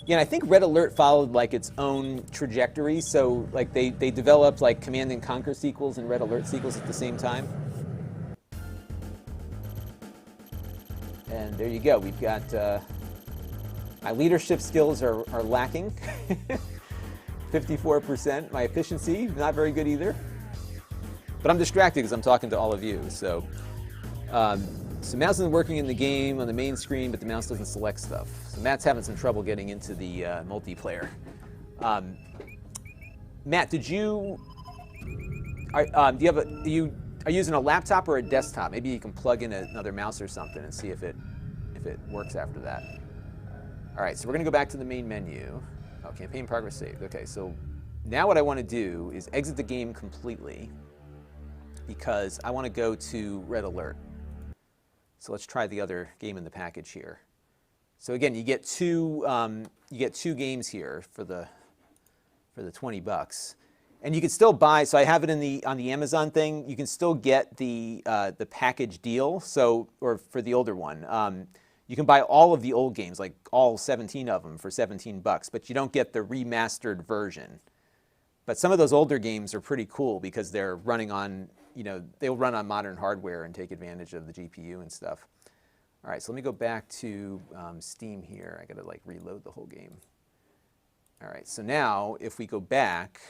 Yeah, and I think Red Alert followed like its own trajectory. So like they developed like Command and Conquer sequels and Red Alert sequels at the same time. And there you go. We've got my leadership skills are lacking. 54%. My efficiency not very good either. But I'm distracted because I'm talking to all of you. So so mouse isn't working in the game on the main screen, but the mouse doesn't select stuff. So Matt's having some trouble getting into the multiplayer. Matt, did you? Do you have a? Are you using a laptop or a desktop? Maybe you can plug in another mouse or something and see if it works after that. All right, so we're gonna go back to the main menu. Oh, campaign progress saved. Okay, so now what I want to do is exit the game completely because I want to go to Red Alert. So let's try the other game in the package here. So again, you get two games here for the $20, and you can still buy. So I have it on the Amazon thing. You can still get the package deal. So or for the older one, you can buy all of the old games, like all 17 of them, for $17, but you don't get the remastered version. But some of those older games are pretty cool because they're running on. They'll run on modern hardware and take advantage of the GPU and stuff. All right, so let me go back to Steam here. I gotta like reload the whole game. All right, so now if we go back,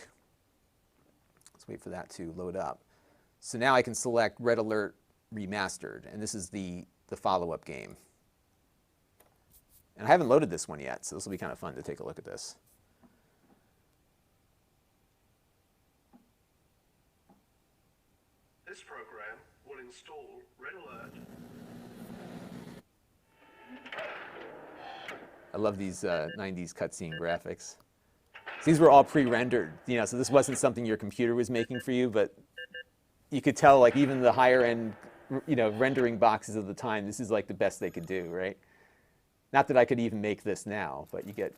let's wait for that to load up. So now I can select Red Alert Remastered, and this is the follow-up game. And I haven't loaded this one yet, so this will be kind of fun to take a look at this. This program will install Red Alert. I love these 90s cutscene graphics. These were all pre-rendered, so this wasn't something your computer was making for you, but you could tell like even the higher end, rendering boxes of the time, this is like the best they could do, right? Not that I could even make this now, but you get,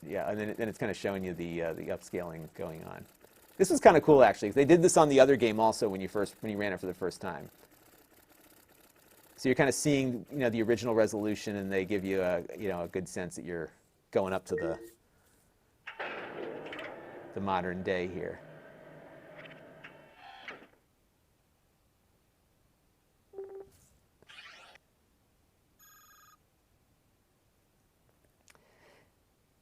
yeah, and then it's kind of showing you the upscaling going on. This was kind of cool, actually. They did this on the other game also when you ran it for the first time. So you're kind of seeing, the original resolution, and they give you a good sense that you're going up to the modern day here.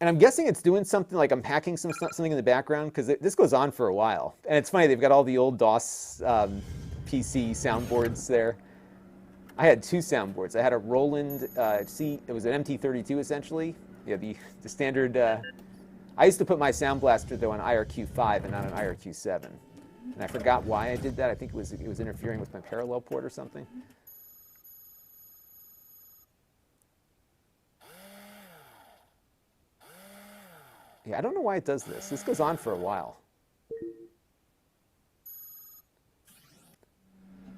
And I'm guessing it's doing something like unpacking something in the background because this goes on for a while. And it's funny, they've got all the old DOS PC soundboards there. I had two soundboards. I had a Roland, it was an MT32 essentially. Yeah, the standard. I used to put my Sound Blaster though on IRQ5 and not on IRQ7. And I forgot why I did that. I think it was interfering with my parallel port or something. Yeah, I don't know why it does this. This goes on for a while.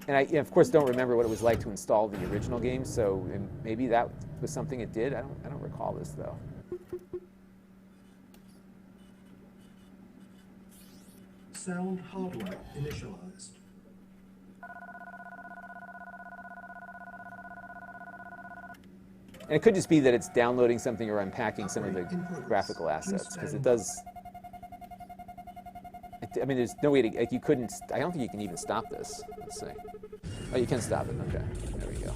And I, of course, don't remember what it was like to install the original game, so maybe that was something it did. I don't recall this, though. Sound hardware initialized. And it could just be that it's downloading something or unpacking some of the graphical assets, because it does. I mean, there's no way to, like, you couldn't. I don't think you can even stop this. Let's see. Oh, you can stop it. Okay, there we go.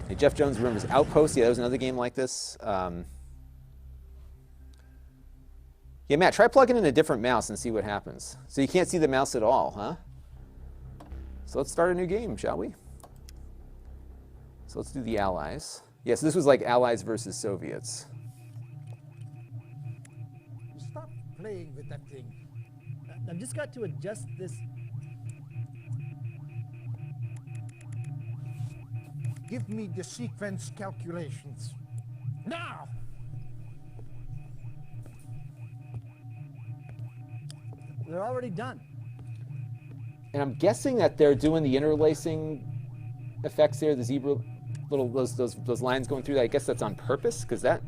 Hey, Jeff Jones remembers Outpost. Yeah, there was another game like this. Yeah, Matt, try plugging in a different mouse and see what happens. So you can't see the mouse at all, huh? So let's start a new game, shall we? So let's do the Allies. Yeah, so this was like Allies versus Soviets. Stop playing with that thing. I've just got to adjust this. Give me the sequence calculations. Now! They're already done. And I'm guessing that they're doing the interlacing effects there, the zebra, little those lines going through that. I guess that's on purpose, because that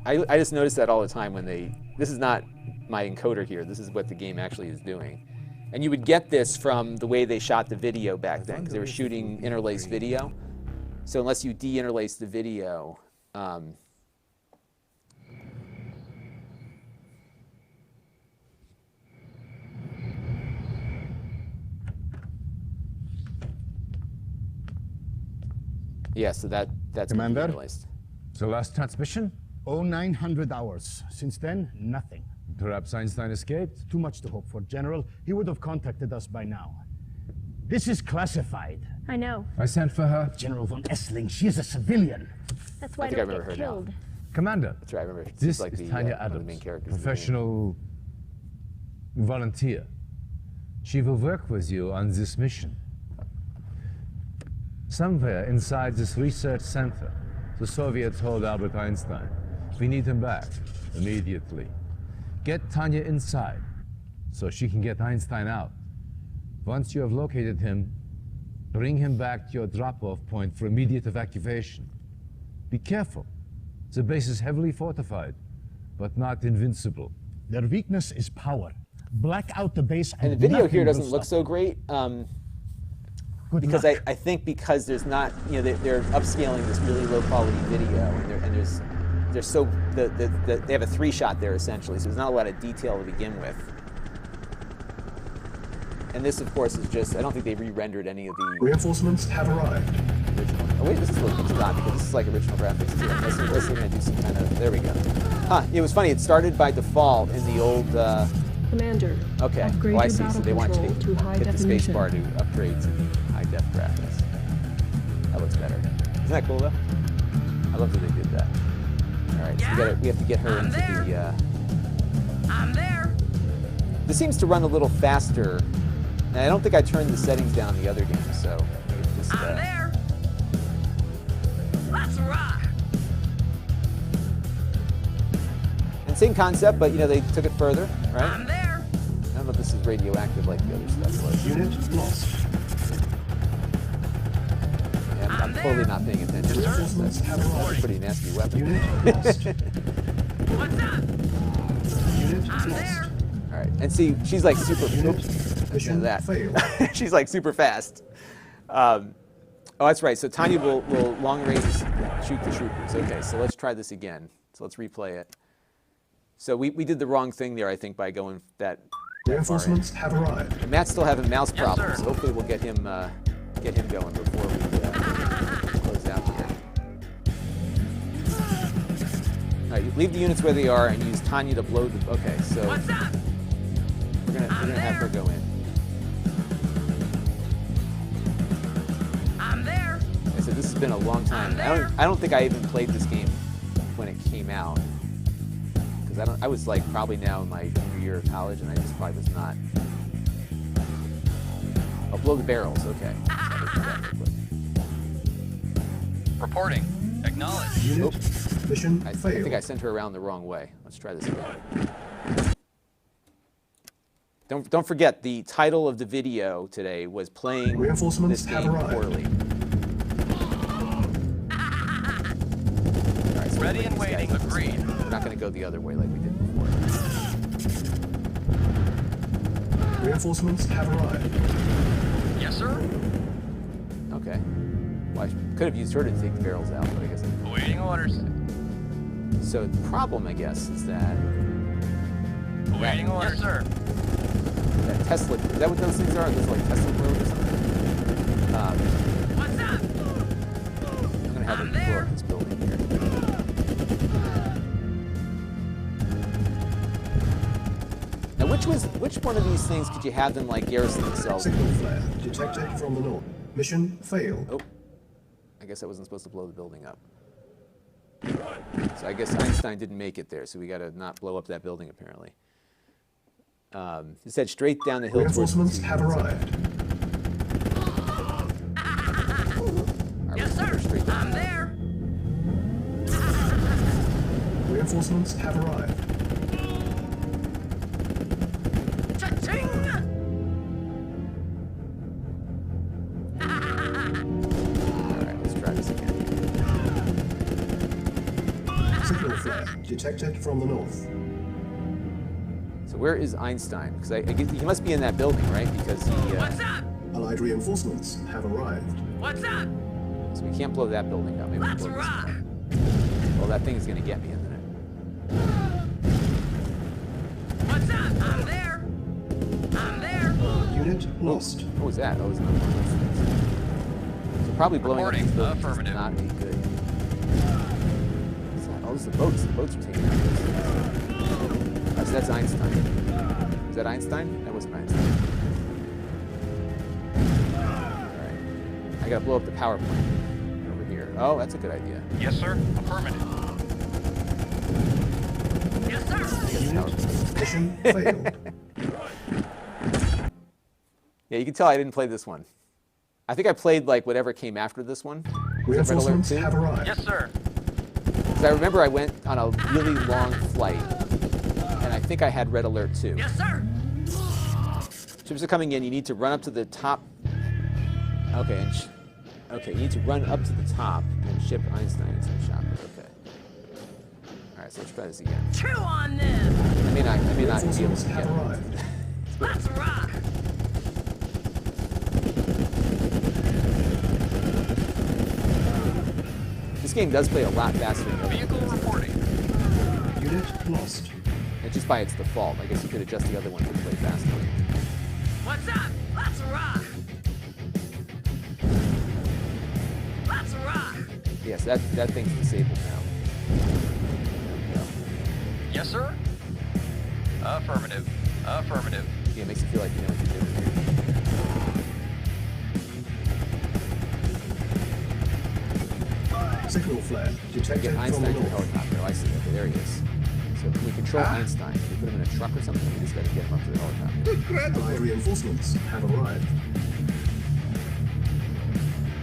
I just noticed that all the time when they. This is not my encoder here. This is what the game actually is doing. And you would get this from the way they shot the video back then, because they were shooting interlaced video. So unless you de-interlace the video, yeah, so that's Commander? de-interlaced. The last transmission? Oh, 900 hours. Since then, nothing. Perhaps Einstein escaped? Too much to hope for, General. He would have contacted us by now. This is classified. I know. I sent for her. General von Essling, she is a civilian. That's why I I think I don't remember get her now. killed. Commander. That's right, I remember. This She's like is the, Tanya one of Adams, the main characters. of the game. professional volunteer. She will work with you on this mission. Somewhere inside this research center, the Soviets hold Albert Einstein. We need him back immediately. Get Tanya inside so she can get Einstein out. Once you have located him, bring him back to your drop-off point for immediate evacuation. Be careful. The base is heavily fortified, but not invincible. Their weakness is power. Black out the base And the video here doesn't will look stop so great. Good Because luck. I think because there's not, you know, they're upscaling this really low quality video, and there's so they have a 3-shot there essentially, so there's not a lot of detail to begin with. And this, of course, is just, I don't think they re-rendered any of the Reinforcements have arrived. original. Oh wait, this is a little bit odd because this is like original graphics too. Unless they're going to do some kind of, there we go. Huh, it was funny, it started by default in the old, Commander, okay, upgrade well I your see, so battle they want you control to high hit the space definition. bar to upgrade to high-def graphics. That looks better. Isn't that cool though? I love that they did that. All right, so we have to get her into the... I'm there. This seems to run a little faster. And I don't think I turned the settings down the other game, so maybe just... I'm there. Let's rock. And same concept, but you know, they took it further, right? I'm there. I don't know if this is radioactive like the other stuff was. Unit lost. Yeah, I'm totally not paying attention. Reinforcements have That's a arrived. pretty nasty weapon. Unit lost. What's up? Unit I'm lost. there. All right, and see, she's like super... Mission that. failed. She's like super fast. Oh, that's right. So Tanya will long range shoot the troopers. Okay, so let's try this again. So let's replay it. So we did the wrong thing there, I think, by going that far in. Reinforcements have arrived. And Matt's still having mouse Yes, problems, sir. so hopefully we'll get him going before we close out here. All right, you leave the units where they are and use Tanya to blow the. Okay, so What's up? we're gonna have her go in. I'm there. I said this has been a long time. I don't think I even played this game when it came out, because I was like probably now in my junior year of college, and I just probably was not. Oh, blow the barrels. Okay. Reporting. Acknowledged. Unit mission I failed. think I sent her around the wrong way. Let's try this again. Don't forget, the title of the video today was playing Reinforcements this have game arrived. poorly. All right, so Ready and waiting. Agreed. we're not going to go the other way like we did before. Reinforcements have arrived. Yes, sir. Okay. Well, I could have used her to take the barrels out, but I guess. Awaiting orders. So the problem, I guess, is that Awaiting orders. Yes, sir. that Tesla. Is that what those things are? Are those like Tesla coils or something? What's up? I'm gonna have her blow up this building here. Now, which one of these things could you have them like garrison themselves? Signal flare detected from the north. Mission failed. Oh, I guess I wasn't supposed to blow the building up. So I guess Einstein didn't make it there, so we got to not blow up that building apparently. It said straight down the hill. Reinforcements have arrived. Yes, sir. I'm there. Reinforcements have arrived. detected from the north. So where is Einstein? Because I guess he must be in that building, right? Because he... What's up? Allied reinforcements have arrived. What's up? So we can't blow that building up. Maybe we can Let's blow this rock. one up. Well, that thing's going to get me in a minute. What's up? I'm there. I'm there. Unit lost. What was that? Oh, it was another one of those things. So probably blowing up Reporting. these buildings Affirmative. is not a good... What's that? Oh, it's the boats. The boats are taking out this. Oh, so that's Einstein. Is that Einstein? That wasn't Einstein. Alright. I gotta blow up the power plant over here. Oh, that's a good idea. Yes, sir. Affirmative. Yes, sir. Unit mission failed. Yeah, you can tell I didn't play this one. I think I played like whatever came after this one. Was it Red Alert Reinforcements 2? have arrived. Yes, sir. Because I remember I went on a really long flight, and I think I had Red Alert 2. Yes, sir. Ships are coming in. You need to run up to the top. Okay, okay. You need to run up to the top and ship Einstein into the shopper. Okay. All right. So let's try this again. Chew on this. I may not be able Reinforcements to get have it. arrived. Let's rock. This game does play a lot faster than the other Vehicle ones. reporting. Unit lost. And just by its default. I guess you could adjust the other one to play faster. What's up? Let's rock. Let's rock. Yes, that thing's disabled now. There we go. Yes, sir. Affirmative. Affirmative. Yeah, it makes you feel like you know what you're doing. Signal flare detected Get from the Einstein to the north. helicopter. Oh, I see. Okay, there he is. So can we control Einstein? Can we put him in a truck or something? We just got to get him up to the helicopter. Allied reinforcements have arrived.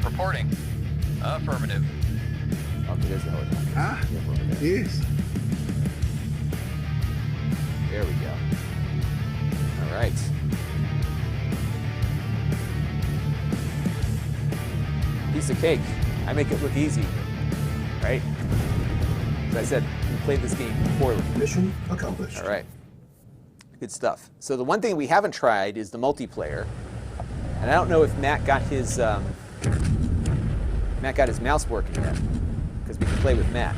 Reporting. Affirmative. Okay, there's the helicopter. Ah, Yeah, we're over there. yes. There we go. All right. Piece of cake. I make it look easy, right? As I said, we played this game poorly. Mission accomplished. All right. Good stuff. So the one thing we haven't tried is the multiplayer, and I don't know if Matt got his mouse working yet, because we can play with Matt.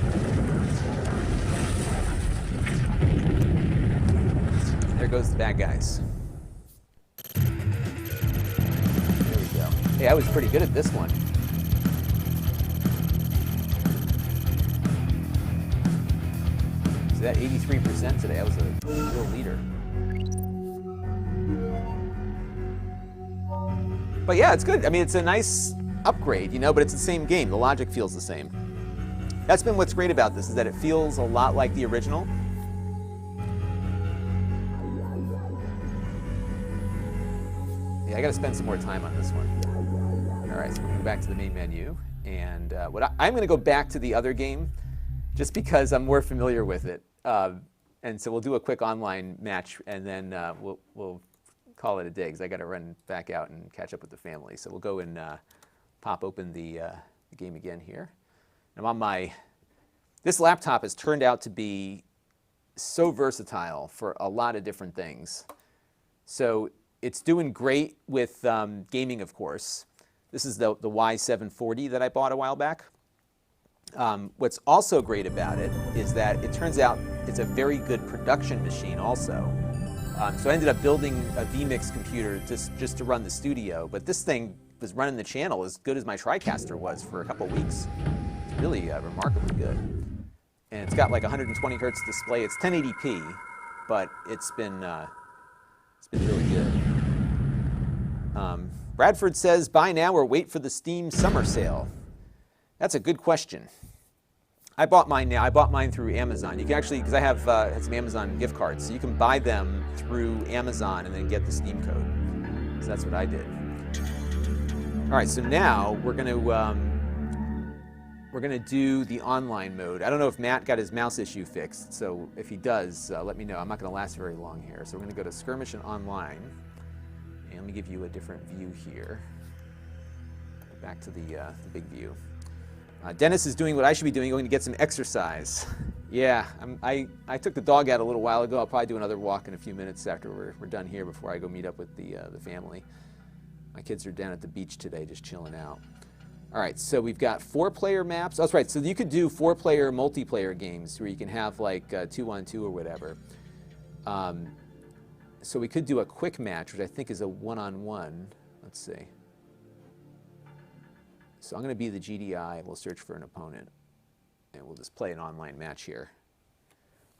There goes the bad guys. There we go. Hey, I was pretty good at this one. So that 83% today, I was a real leader. But yeah, it's good. I mean, it's a nice upgrade, you know, but it's the same game. The logic feels the same. That's been what's great about this, is that it feels a lot like the original. Yeah, I got to spend some more time on this one. All right, so we're going to go back to the main menu. And I'm going to go back to the other game just because I'm more familiar with it. And so we'll do a quick online match, and then we'll call it a day, because I got to run back out and catch up with the family. So we'll go and pop open the game again here. I'm on my... This laptop has turned out to be so versatile for a lot of different things. So it's doing great with gaming, of course. This is the Y740 that I bought a while back. What's also great about it is that it turns out it's a very good production machine also. So I ended up building a vMix computer just to run the studio, but this thing was running the channel as good as my TriCaster was for a couple weeks. It's really remarkably good. And it's got like 120 hertz display. It's 1080p, but it's been really good. Bradford says, buy now or wait for the Steam summer sale. That's a good question. I bought mine now. I bought mine through Amazon. You can actually, because I have some Amazon gift cards, so you can buy them through Amazon and then get the Steam code. So that's what I did. All right, so now we're gonna do the online mode. I don't know if Matt got his mouse issue fixed, so if he does, let me know. I'm not gonna last very long here. So we're gonna go to Skirmish and Online, and let me give you a different view here. Back to the big view. Dennis is doing what I should be doing, going to get some exercise. Yeah, I took the dog out a little while ago. I'll probably do another walk in a few minutes after we're done here before I go meet up with the family. My kids are down at the beach today just chilling out. All right, so we've got 4-player maps. Oh, that's right, so you could do 4-player multiplayer games where you can have like 2-on-2 or whatever. So we could do a quick match, which I think is a 1-on-1. Let's see. So I'm going to be the GDI. We'll search for an opponent. And we'll just play an online match here.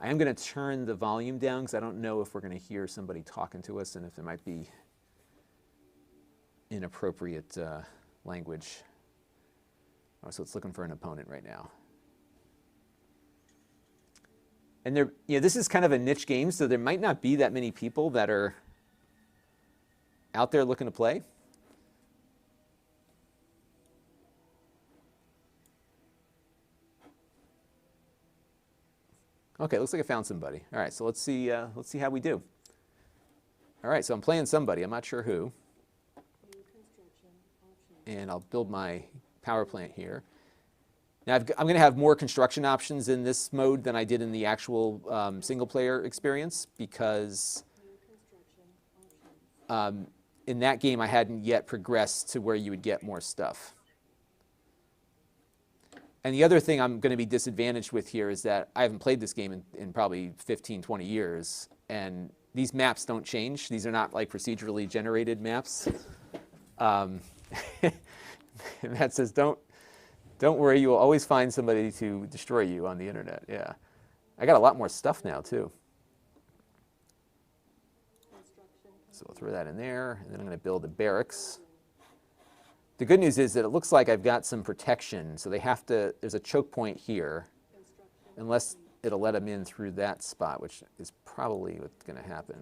I am going to turn the volume down because I don't know if we're going to hear somebody talking to us and if there might be inappropriate language. Oh, so it's looking for an opponent right now. And there, this is kind of a niche game, so there might not be that many people that are out there looking to play. Okay, looks like I found somebody. All right, so let's see how we do. All right, so I'm playing somebody. I'm not sure who. And I'll build my power plant here. Now I'm going to have more construction options in this mode than I did in the actual single-player experience because in that game I hadn't yet progressed to where you would get more stuff. And the other thing I'm going to be disadvantaged with here is that I haven't played this game in probably 15, 20 years, and these maps don't change. These are not like procedurally generated maps. And that says, don't worry, you will always find somebody to destroy you on the internet. Yeah. I got a lot more stuff now, too. So we'll throw that in there, and then I'm going to build a barracks. The good news is that it looks like I've got some protection, so they have to, there's a choke point here, unless it'll let them in through that spot, which is probably what's going to happen.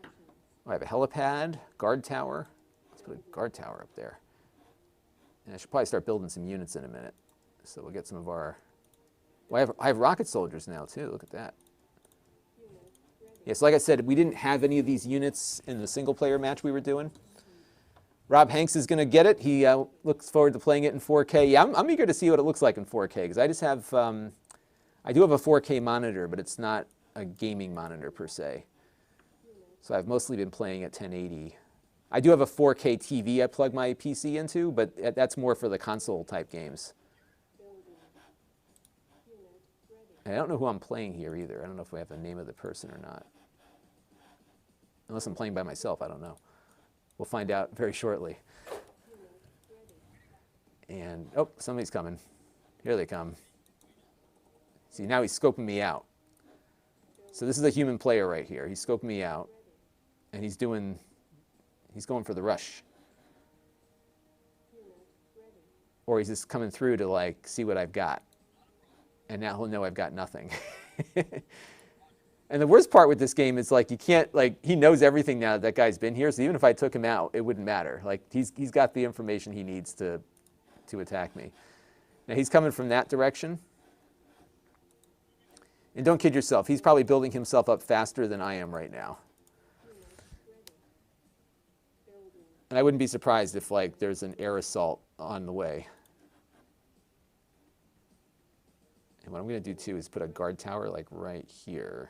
Oh, I have a helipad, guard tower. Let's put a guard tower up there. And I should probably start building some units in a minute. So we'll get some of our, well, I have rocket soldiers now too, look at that. Yeah, so like I said, we didn't have any of these units in the single player match we were doing. Rob Hanks is going to get it. He looks forward to playing it in 4K. Yeah, I'm eager to see what it looks like in 4K because I just have, I do have a 4K monitor, but it's not a gaming monitor per se. So I've mostly been playing at 1080. I do have a 4K TV I plug my PC into, but that's more for the console type games. And I don't know who I'm playing here either. I don't know if we have the name of the person or not. Unless I'm playing by myself, I don't know. We'll find out very shortly. And, oh, somebody's coming. Here they come. See, now he's scoping me out. So this is a human player right here. He's scoping me out. And he's going for the rush. Or he's just coming through to, like, see what I've got. And now he'll know I've got nothing. And the worst part with this game is, like, you can't, like, he knows everything now that guy's been here, so even if I took him out, it wouldn't matter. Like, he's got the information he needs to attack me. Now, he's coming from that direction. And don't kid yourself, he's probably building himself up faster than I am right now. And I wouldn't be surprised if, like, there's an air assault on the way. And what I'm going to do, too, is put a guard tower, like, right here.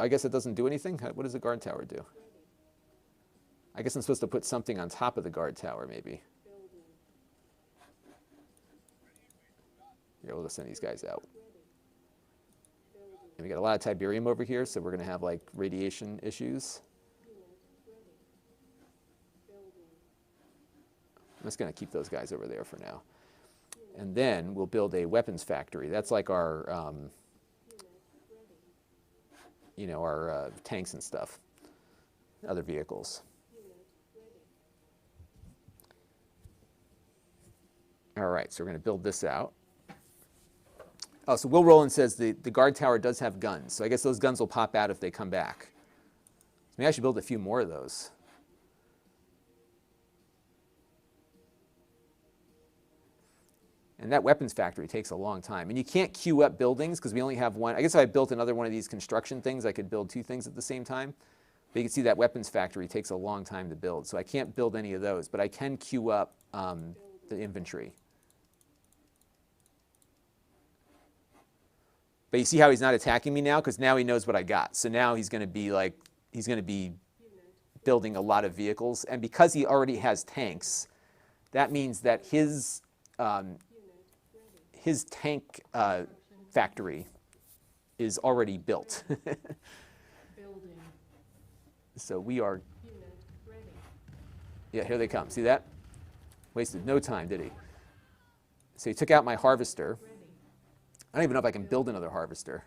I guess it doesn't do anything? What does the guard tower do? I guess I'm supposed to put something on top of the guard tower, maybe. Here, we'll just send these guys out. And we got a lot of Tiberium over here, so we're going to have, like, radiation issues. I'm just going to keep those guys over there for now. And then we'll build a weapons factory. That's like our, you know, our tanks and stuff, other vehicles. All right, so we're going to build this out. Oh, so Will Rowland says the guard tower does have guns. So I guess those guns will pop out if they come back. Maybe I should build a few more of those. And that weapons factory takes a long time. And you can't queue up buildings because we only have one. I guess if I built another one of these construction things, I could build two things at the same time. But you can see that weapons factory takes a long time to build, so I can't build any of those, but I can queue up the infantry. But you see how he's not attacking me now? Because now he knows what I got. So now he's going to be like, he's going to be building a lot of vehicles. And because he already has tanks, that means that his tank factory is already built. So we are, yeah, here they come. See that? Wasted no time, did he? So he took out my harvester. I don't even know if I can build another harvester.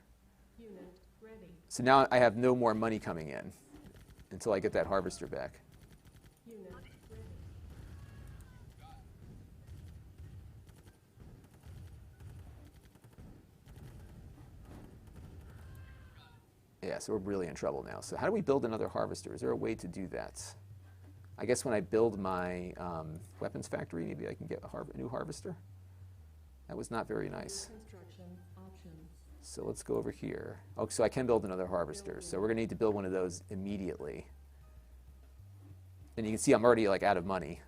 So now I have no more money coming in until I get that harvester back. Yeah, so we're really in trouble now. So how do we build another harvester? Is there a way to do that? I guess when I build my weapons factory, maybe I can get a new harvester. That was not very nice. So let's go over here. Oh, so I can build another harvester. So we're going to need to build one of those immediately. And you can see I'm already like out of money.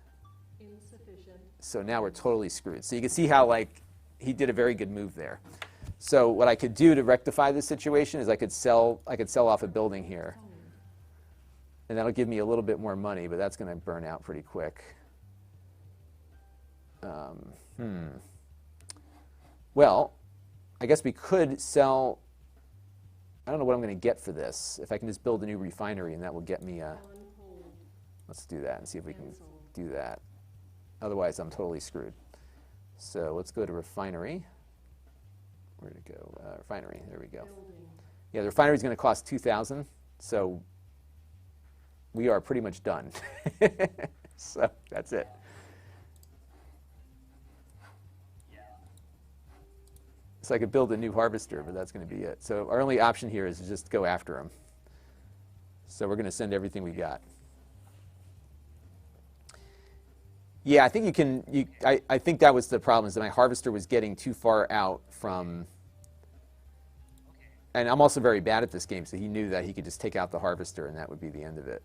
So now we're totally screwed. So you can see how like he did a very good move there. So what I could do to rectify this situation is I could sell off a building here. And that'll give me a little bit more money, but that's going to burn out pretty quick. Well, I guess we could sell, I don't know what I'm going to get for this. If I can just build a new refinery and that will get me a, let's do that and see if we can do that. Otherwise, I'm totally screwed. So let's go to refinery. Where'd it go? Refinery, there we go. Yeah, the refinery is going to cost $2,000, so we are pretty much done. So that's it. So I could build a new harvester, but that's going to be it. So our only option here is to just go after him. So we're going to send everything we got. Yeah, I think you can. I think that was the problem, is that my harvester was getting too far out from. And I'm also very bad at this game, so he knew that he could just take out the harvester and that would be the end of it.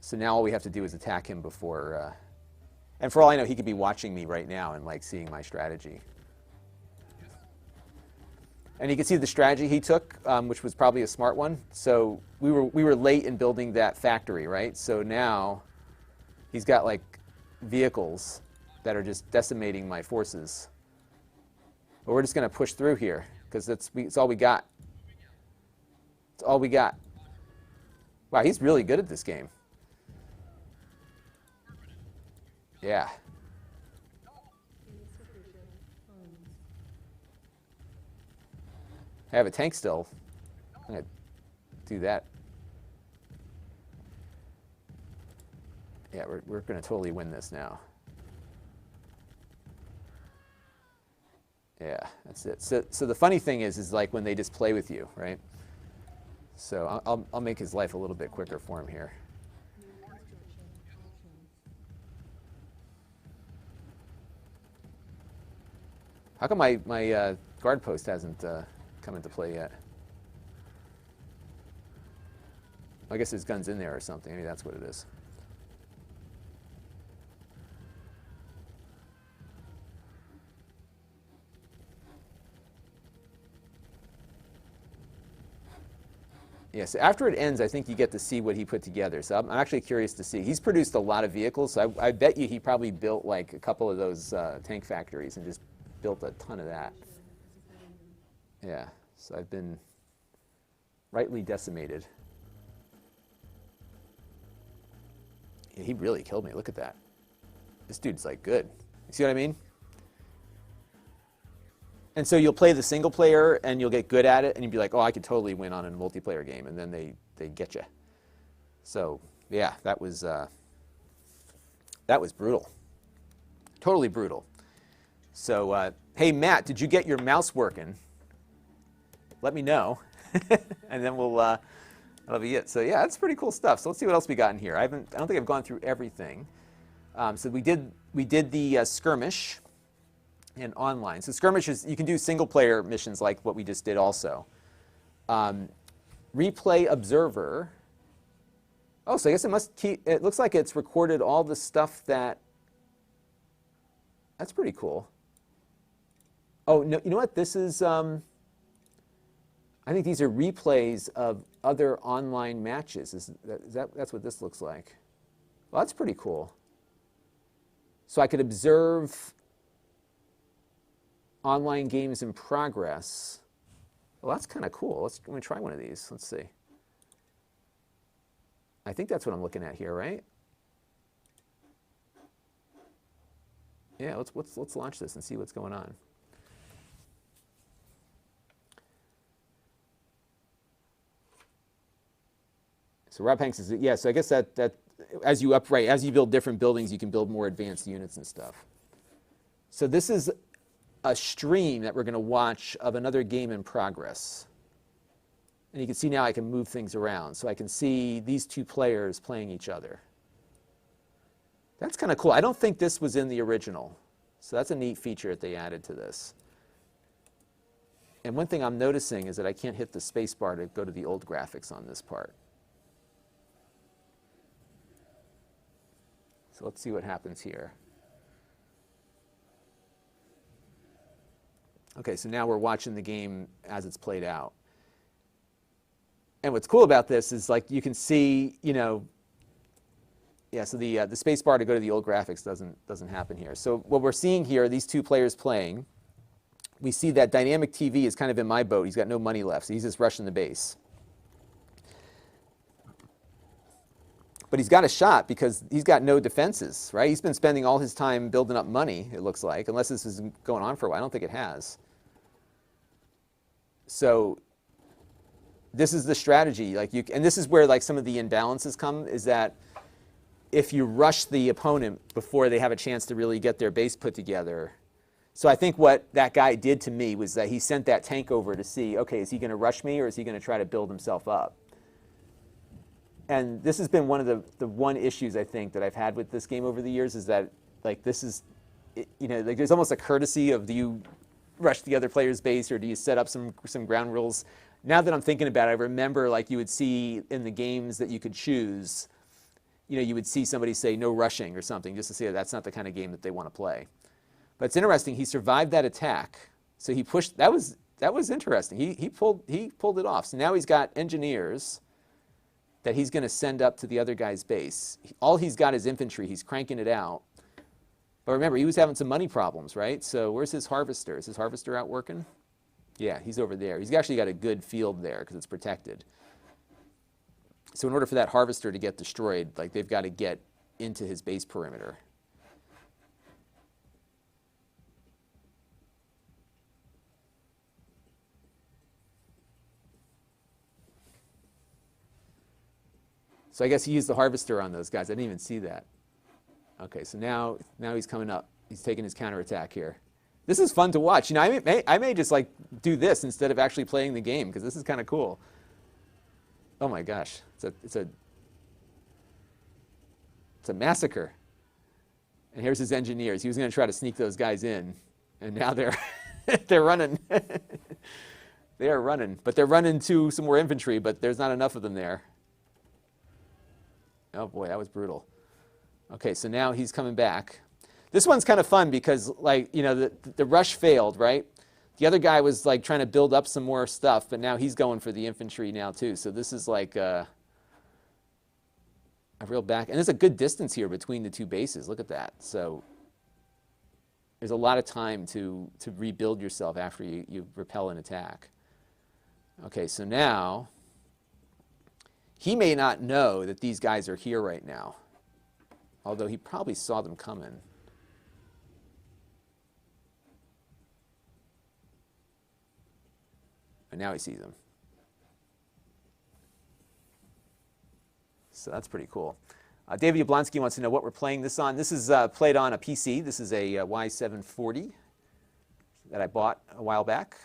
So now all we have to do is attack him before. And for all I know, he could be watching me right now and like seeing my strategy. And you can see the strategy he took, which was probably a smart one. So we were late in building that factory, right? So now he's got like vehicles that are just decimating my forces. But we're just going to push through here because it's all we got. It's all we got. Wow, he's really good at this game. Yeah. I have a tank still. I'm going to do that. Yeah, we're going to totally win this now. Yeah, that's it. So the funny thing is like when they just play with you, right? So I'll make his life a little bit quicker for him here. How come my guard post hasn't come into play yet? I guess his gun's in there or something. Maybe that's what it is. Yeah, so after it ends, I think you get to see what he put together. So I'm actually curious to see. He's produced a lot of vehicles, so I bet you he probably built like a couple of those tank factories and just built a ton of that. Yeah, so I've been rightly decimated. Yeah, he really killed me. Look at that. This dude's like good. You see what I mean? And so you'll play the single player and you'll get good at it and you'll be like, oh, I could totally win on a multiplayer game, and then they get you. So yeah, that was brutal. Totally brutal. So hey Matt, did you get your mouse working? Let me know, and then we'll that'll be it. So yeah, that's pretty cool stuff. So let's see what else we got in here. I don't think I've gone through everything. So we did the skirmish. And online. So skirmishes, you can do single player missions like what we just did also. replay observer. Oh, so I guess it must keep, it looks like it's recorded all the stuff that, that's pretty cool. Oh, no, you know what? This is, I think these are replays of other online matches. That's what this looks like. Well, that's pretty cool. So I could observe online games in progress. Well, that's kind of cool. Let me try one of these. Let's see. I think that's what I'm looking at here, right? Yeah, let's launch this and see what's going on. So Rob Hanks is, yeah, so I guess that as you as you build different buildings, you can build more advanced units and stuff. So this is a stream that we're going to watch of another game in progress. And you can see now I can move things around. So I can see these two players playing each other. That's kind of cool. I don't think this was in the original. So that's a neat feature that they added to this. And one thing I'm noticing is that I can't hit the space bar to go to the old graphics on this part. So let's see what happens here. Okay, so now we're watching the game as it's played out. And what's cool about this is, like, you can see, you know, yeah, so the space bar to go to the old graphics doesn't happen here. So what we're seeing here, these two players playing, we see that Dynamic TV is kind of in my boat. He's got no money left, so he's just rushing the base. But he's got a shot because he's got no defenses, right? He's been spending all his time building up money, it looks like, unless this is going on for a while. I don't think it has. So this is the strategy. And this is where, like, some of the imbalances come, is that if you rush the opponent before they have a chance to really get their base put together. So I think what that guy did to me was that he sent that tank over to see, okay, is he going to rush me or is he going to try to build himself up? And this has been one of the one issues, I think, that I've had with this game over the years, is that, like, this is, you know, like, there's almost a courtesy of, do you rush the other player's base or do you set up some ground rules? Now that I'm thinking about it, I remember, like, you would see in the games that you could choose, you know, you would see somebody say no rushing or something, just to say that's not the kind of game that they want to play. But it's interesting, he survived that attack. So he pushed, that was interesting. He pulled it off. So now he's got engineers that he's going to send up to the other guy's base. All he's got is infantry. He's cranking it out. But remember, he was having some money problems, right? So where's his harvester? Is his harvester out working? Yeah, he's over there. He's actually got a good field there because it's protected. So in order for that harvester to get destroyed, like, they've got to get into his base perimeter. So I guess he used the harvester on those guys. I didn't even see that. Okay, so now he's coming up. He's taking his counterattack here. This is fun to watch. You know, I may just, like, do this instead of actually playing the game, because this is kind of cool. Oh my gosh, it's a massacre. And here's his engineers. He was going to try to sneak those guys in, and now they're they're running. They are running, but they're running to some more infantry, but there's not enough of them there. Oh boy, that was brutal. Okay, so now he's coming back. This one's kind of fun because, like, you know, the rush failed, right? The other guy was, like, trying to build up some more stuff, but now he's going for the infantry now too. So this is like a real back. And there's a good distance here between the two bases. Look at that. So there's a lot of time to rebuild yourself after you repel an attack. Okay, so now he may not know that these guys are here right now, although he probably saw them coming. And now he sees them. So that's pretty cool. David Yablonsky wants to know what we're playing this on. This is played on a PC. This is a Y740 that I bought a while back.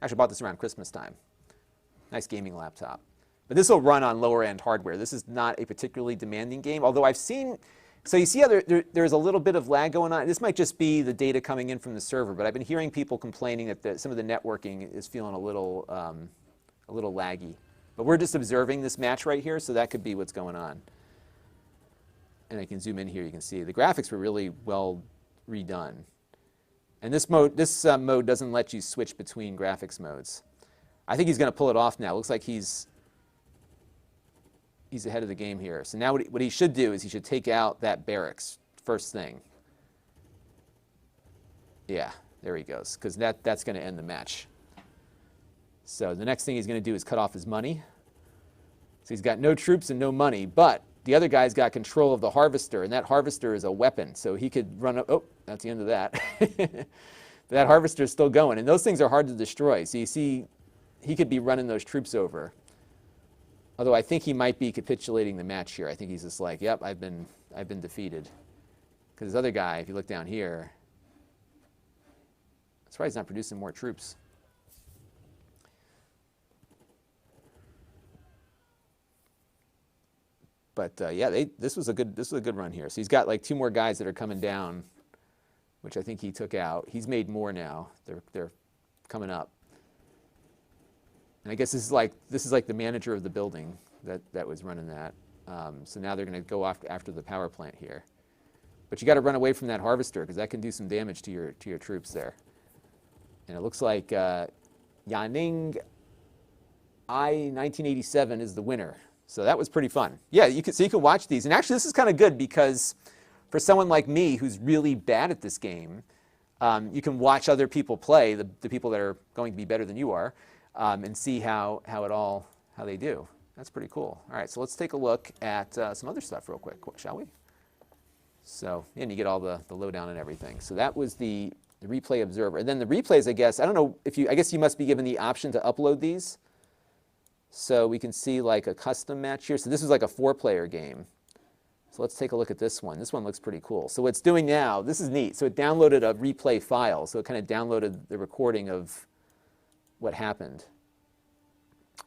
Actually, I bought this around Christmas time. Nice gaming laptop. But this will run on lower-end hardware. This is not a particularly demanding game, although I've seen... So you see how there's a little bit of lag going on? This might just be the data coming in from the server, but I've been hearing people complaining that some of the networking is feeling a little laggy. But we're just observing this match right here, so that could be what's going on. And I can zoom in here, you can see the graphics were really well redone. And this mode doesn't let you switch between graphics modes. I think he's going to pull it off now. It looks like he's ahead of the game here. So now what he should do is he should take out that barracks first thing. Yeah, there he goes, because that's going to end the match. So the next thing he's going to do is cut off his money. So he's got no troops and no money, but the other guy's got control of the harvester, and that harvester is a weapon, so he could run up. Oh, that's the end of that. That harvester is still going, and those things are hard to destroy. So you see, he could be running those troops over. Although I think he might be capitulating the match here. I think he's just like, yep, I've been defeated. Because this other guy, if you look down here, that's why he's not producing more troops. But yeah, this was a good run here. So he's got like 2 more guys that are coming down, which I think he took out. He's made more now. They're coming up. And I guess this is like the manager of the building that was running that. So now they're going to go after the power plant here. But you got to run away from that harvester because that can do some damage to your troops there. And it looks like Yaning I-1987 is the winner. So that was pretty fun. Yeah, you can watch these. And actually, this is kind of good because for someone like me who's really bad at this game, you can watch other people play, the people that are going to be better than you are, and see how they do. That's pretty cool. All right, so let's take a look at some other stuff real quick, shall we? So, and you get all the lowdown and everything. So that was the replay observer. And then the replays, I guess, I don't know if I guess you must be given the option to upload these. So we can see like a custom match here. So this is like a 4-player game. So let's take a look at this one. This one looks pretty cool. So what it's doing now, this is neat. So it downloaded a replay file. So it kind of downloaded the recording of what happened.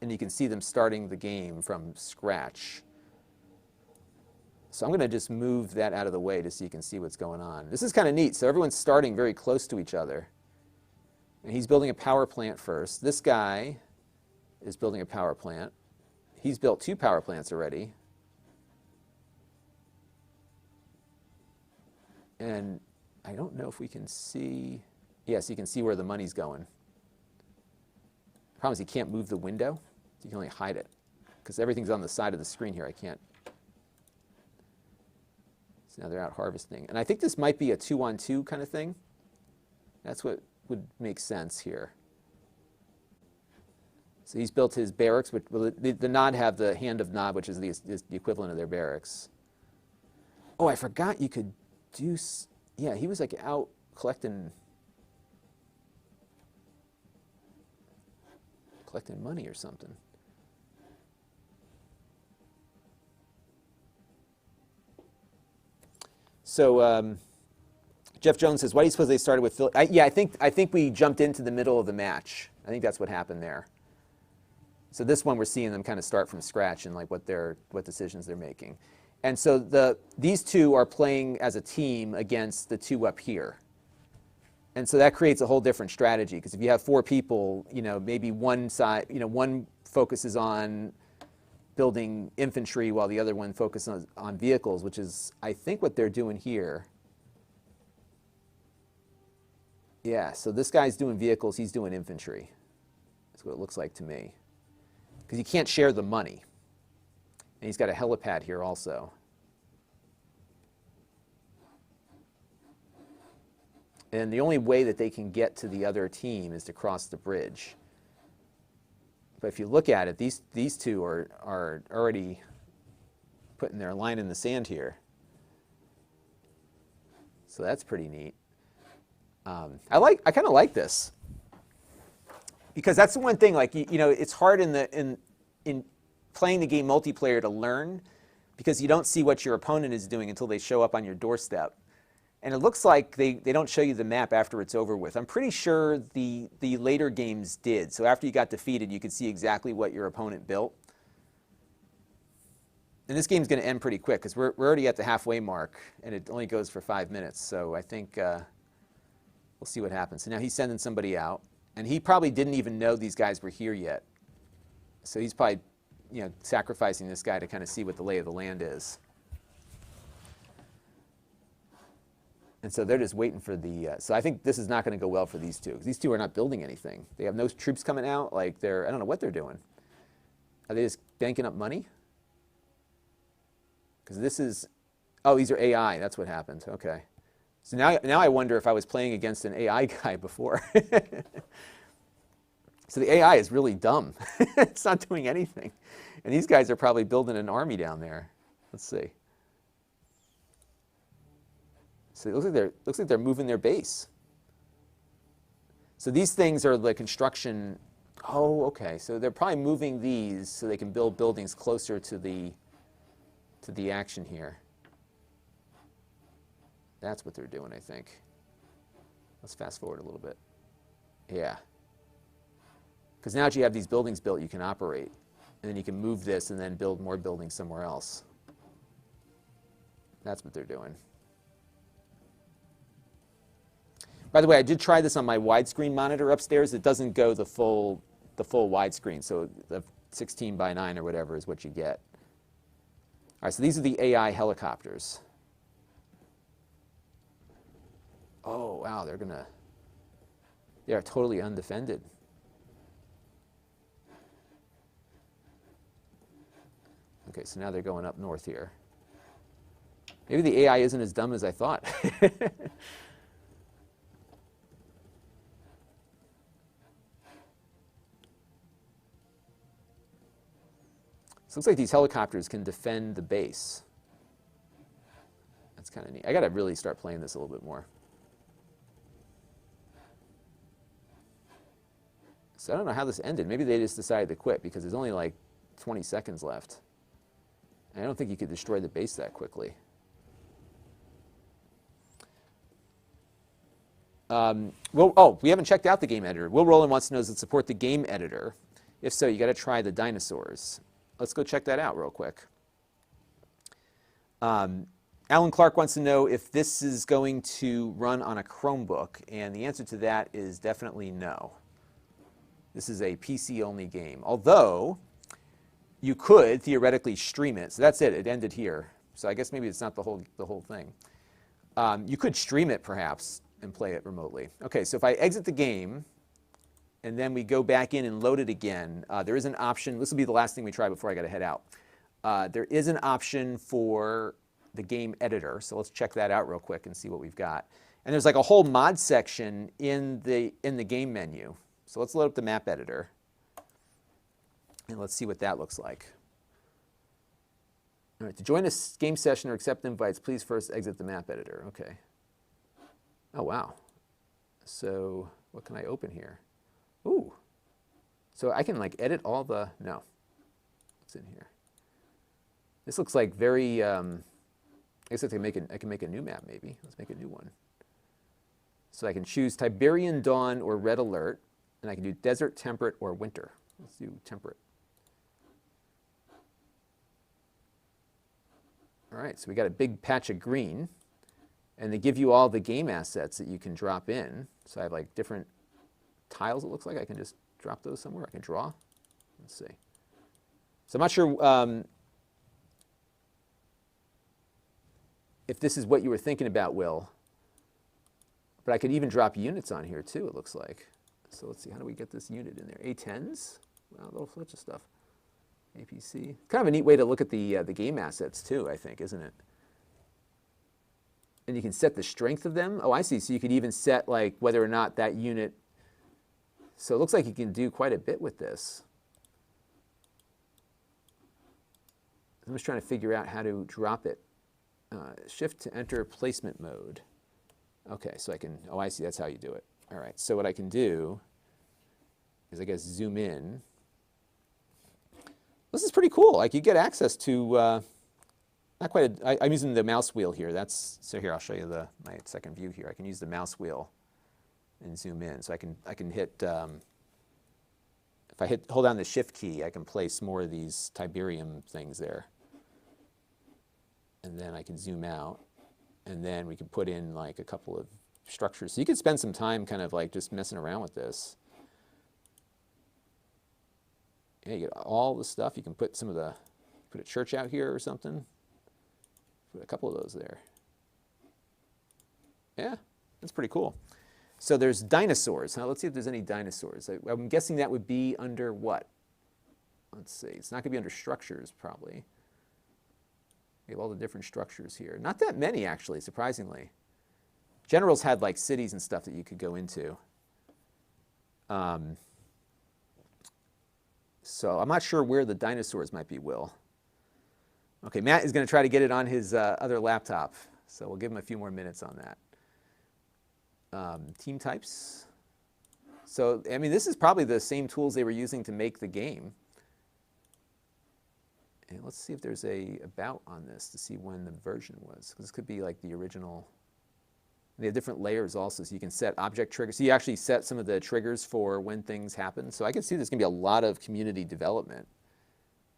And you can see them starting the game from scratch. So I'm going to just move that out of the way just so you can see what's going on. This is kind of neat. So everyone's starting very close to each other. And he's building a power plant first. This guy is building a power plant. He's built 2 power plants already. And I don't know if we can see. Yes, you can see where the money's going. The problem is you can't move the window. So you can only hide it. Because everything's on the side of the screen here. I can't. So now they're out harvesting. And I think this might be a 2-on-2 kind of thing. That's what would make sense here. So he's built his barracks, which the Nod have the Hand of Nod, which is the equivalent of their barracks. Oh, I forgot you could do. Yeah, he was like out collecting money or something. So Jeff Jones says, "Why do you suppose they started with Phil?" Yeah, I think we jumped into the middle of the match. I think that's what happened there. So this one we're seeing them kind of start from scratch and like what decisions they're making. And so these 2 are playing as a team against the 2 up here. And so that creates a whole different strategy because if you have 4 people, maybe one side, one focuses on building infantry while the other one focuses on vehicles, which is I think what they're doing here. Yeah, so this guy's doing vehicles, he's doing infantry. That's what it looks like to me. Because you can't share the money. And he's got a helipad here also. And the only way that they can get to the other team is to cross the bridge. But if you look at it, these 2 are already putting their line in the sand here. So that's pretty neat. I kind of like this. Because that's the one thing, like, it's hard in playing the game multiplayer to learn because you don't see what your opponent is doing until they show up on your doorstep. And it looks like they don't show you the map after it's over with. I'm pretty sure the later games did. So after you got defeated, you could see exactly what your opponent built. And this game's going to end pretty quick because we're already at the halfway mark, and it only goes for 5 minutes. So I think we'll see what happens. So now he's sending somebody out. And he probably didn't even know these guys were here yet. So he's probably you know, sacrificing this guy to kind of see what the lay of the land is. And so they're just waiting for the, so I think this is not going to go well for these two, because these two are not building anything. They have no troops coming out, like they're, I don't know what they're doing. Are they just banking up money? Because this is, oh, these are AI, that's what happened, okay. So now I wonder if I was playing against an AI guy before. So the AI is really dumb. It's not doing anything. And these guys are probably building an army down there. Let's see. So it looks like they're moving their base. So these things are the construction. Oh, okay. So they're probably moving these so they can build buildings closer to the action here. That's what they're doing, I think. Let's fast forward a little bit. Yeah. Because now that you have these buildings built, you can operate. And then you can move this and then build more buildings somewhere else. That's what they're doing. By the way, I did try this on my widescreen monitor upstairs. It doesn't go the full widescreen. So the 16 by 9 or whatever is what you get. All right, so these are the AI helicopters. Oh, wow, they are totally undefended. Okay, so now they're going up north here. Maybe the AI isn't as dumb as I thought. So it looks like these helicopters can defend the base. That's kind of neat. I got to really start playing this a little bit more. So I don't know how this ended. Maybe they just decided to quit because there's only like 20 seconds left. And I don't think you could destroy the base that quickly. We haven't checked out the game editor. Will Rowland wants to know, does it support the game editor? If so, you got to try the dinosaurs. Let's go check that out real quick. Alan Clark wants to know if this is going to run on a Chromebook, and the answer to that is definitely no. This is a PC-only game, although you could theoretically stream it. So that's it. It ended here. So I guess maybe it's not the whole thing. You could stream it perhaps and play it remotely. Okay, so if I exit the game and then we go back in and load it again, there is an option. This will be the last thing we try before I got to head out. There is an option for the game editor. So let's check that out real quick and see what we've got. And there's like a whole mod section in the game menu. So let's load up the map editor. And let's see what that looks like. All right, to join a game session or accept invites, please first exit the map editor. Okay. Oh, wow. So what can I open here? Ooh. So I can like edit all the, no. What's in here? This looks like very, I guess I can make a new map maybe. Let's make a new one. So I can choose Tiberian Dawn or Red Alert, and I can do Desert, Temperate, or Winter. Let's do Temperate. All right, so we got a big patch of green, and they give you all the game assets that you can drop in. So I have like different tiles, it looks like. I can just drop those somewhere. I can draw. Let's see. So I'm not sure if this is what you were thinking about, Will, but I could even drop units on here too, it looks like. So let's see, how do we get this unit in there? A10s? Wow, all sorts of stuff. APC. Kind of a neat way to look at the game assets too, I think, isn't it? And you can set the strength of them. Oh, I see. So you could even set like whether or not that unit. So it looks like you can do quite a bit with this. I'm just trying to figure out how to drop it. Shift to enter placement mode. Okay, so I can, oh, I see. That's how you do it. All right, so what I can do is I guess zoom in. This is pretty cool. Like you get access to, not quite, I'm using the mouse wheel here. So here, I'll show you my second view here. I can use the mouse wheel and zoom in. So I can hit, if I hold down the shift key, I can place more of these Tiberium things there. And then I can zoom out. And then we can put in like a couple of structures. So you could spend some time kind of like just messing around with this. Yeah, you get all the stuff. You can put put a church out here or something. Put a couple of those there. Yeah, that's pretty cool. So there's dinosaurs. Now let's see if there's any dinosaurs. I'm guessing that would be under what? Let's see. It's not going to be under structures, probably. We have all the different structures here. Not that many, actually, surprisingly. Generals had like cities and stuff that you could go into. So I'm not sure where the dinosaurs might be, Will. Okay, Matt is going to try to get it on his other laptop. So we'll give him a few more minutes on that. Team types. So, I mean, this is probably the same tools they were using to make the game. And let's see if there's a about on this to see when the version was. Because this could be like the original. They have different layers also, so you can set object triggers. So you actually set some of the triggers for when things happen. So I can see there's going to be a lot of community development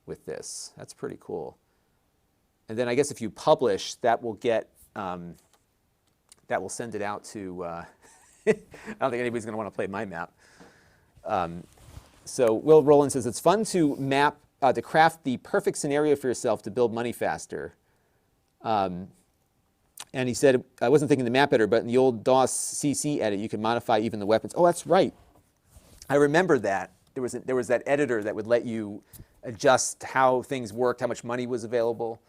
with this. That's pretty cool. And then I guess if you publish, that will get, that will send it out to, I don't think anybody's going to want to play my map. So Will Rowland says, it's fun to map, to craft the perfect scenario for yourself to build money faster. And he said, I wasn't thinking the map editor, but in the old DOS CC edit, you can modify even the weapons. Oh, that's right. I remember that. There was that editor that would let you adjust how things worked, how much money was available.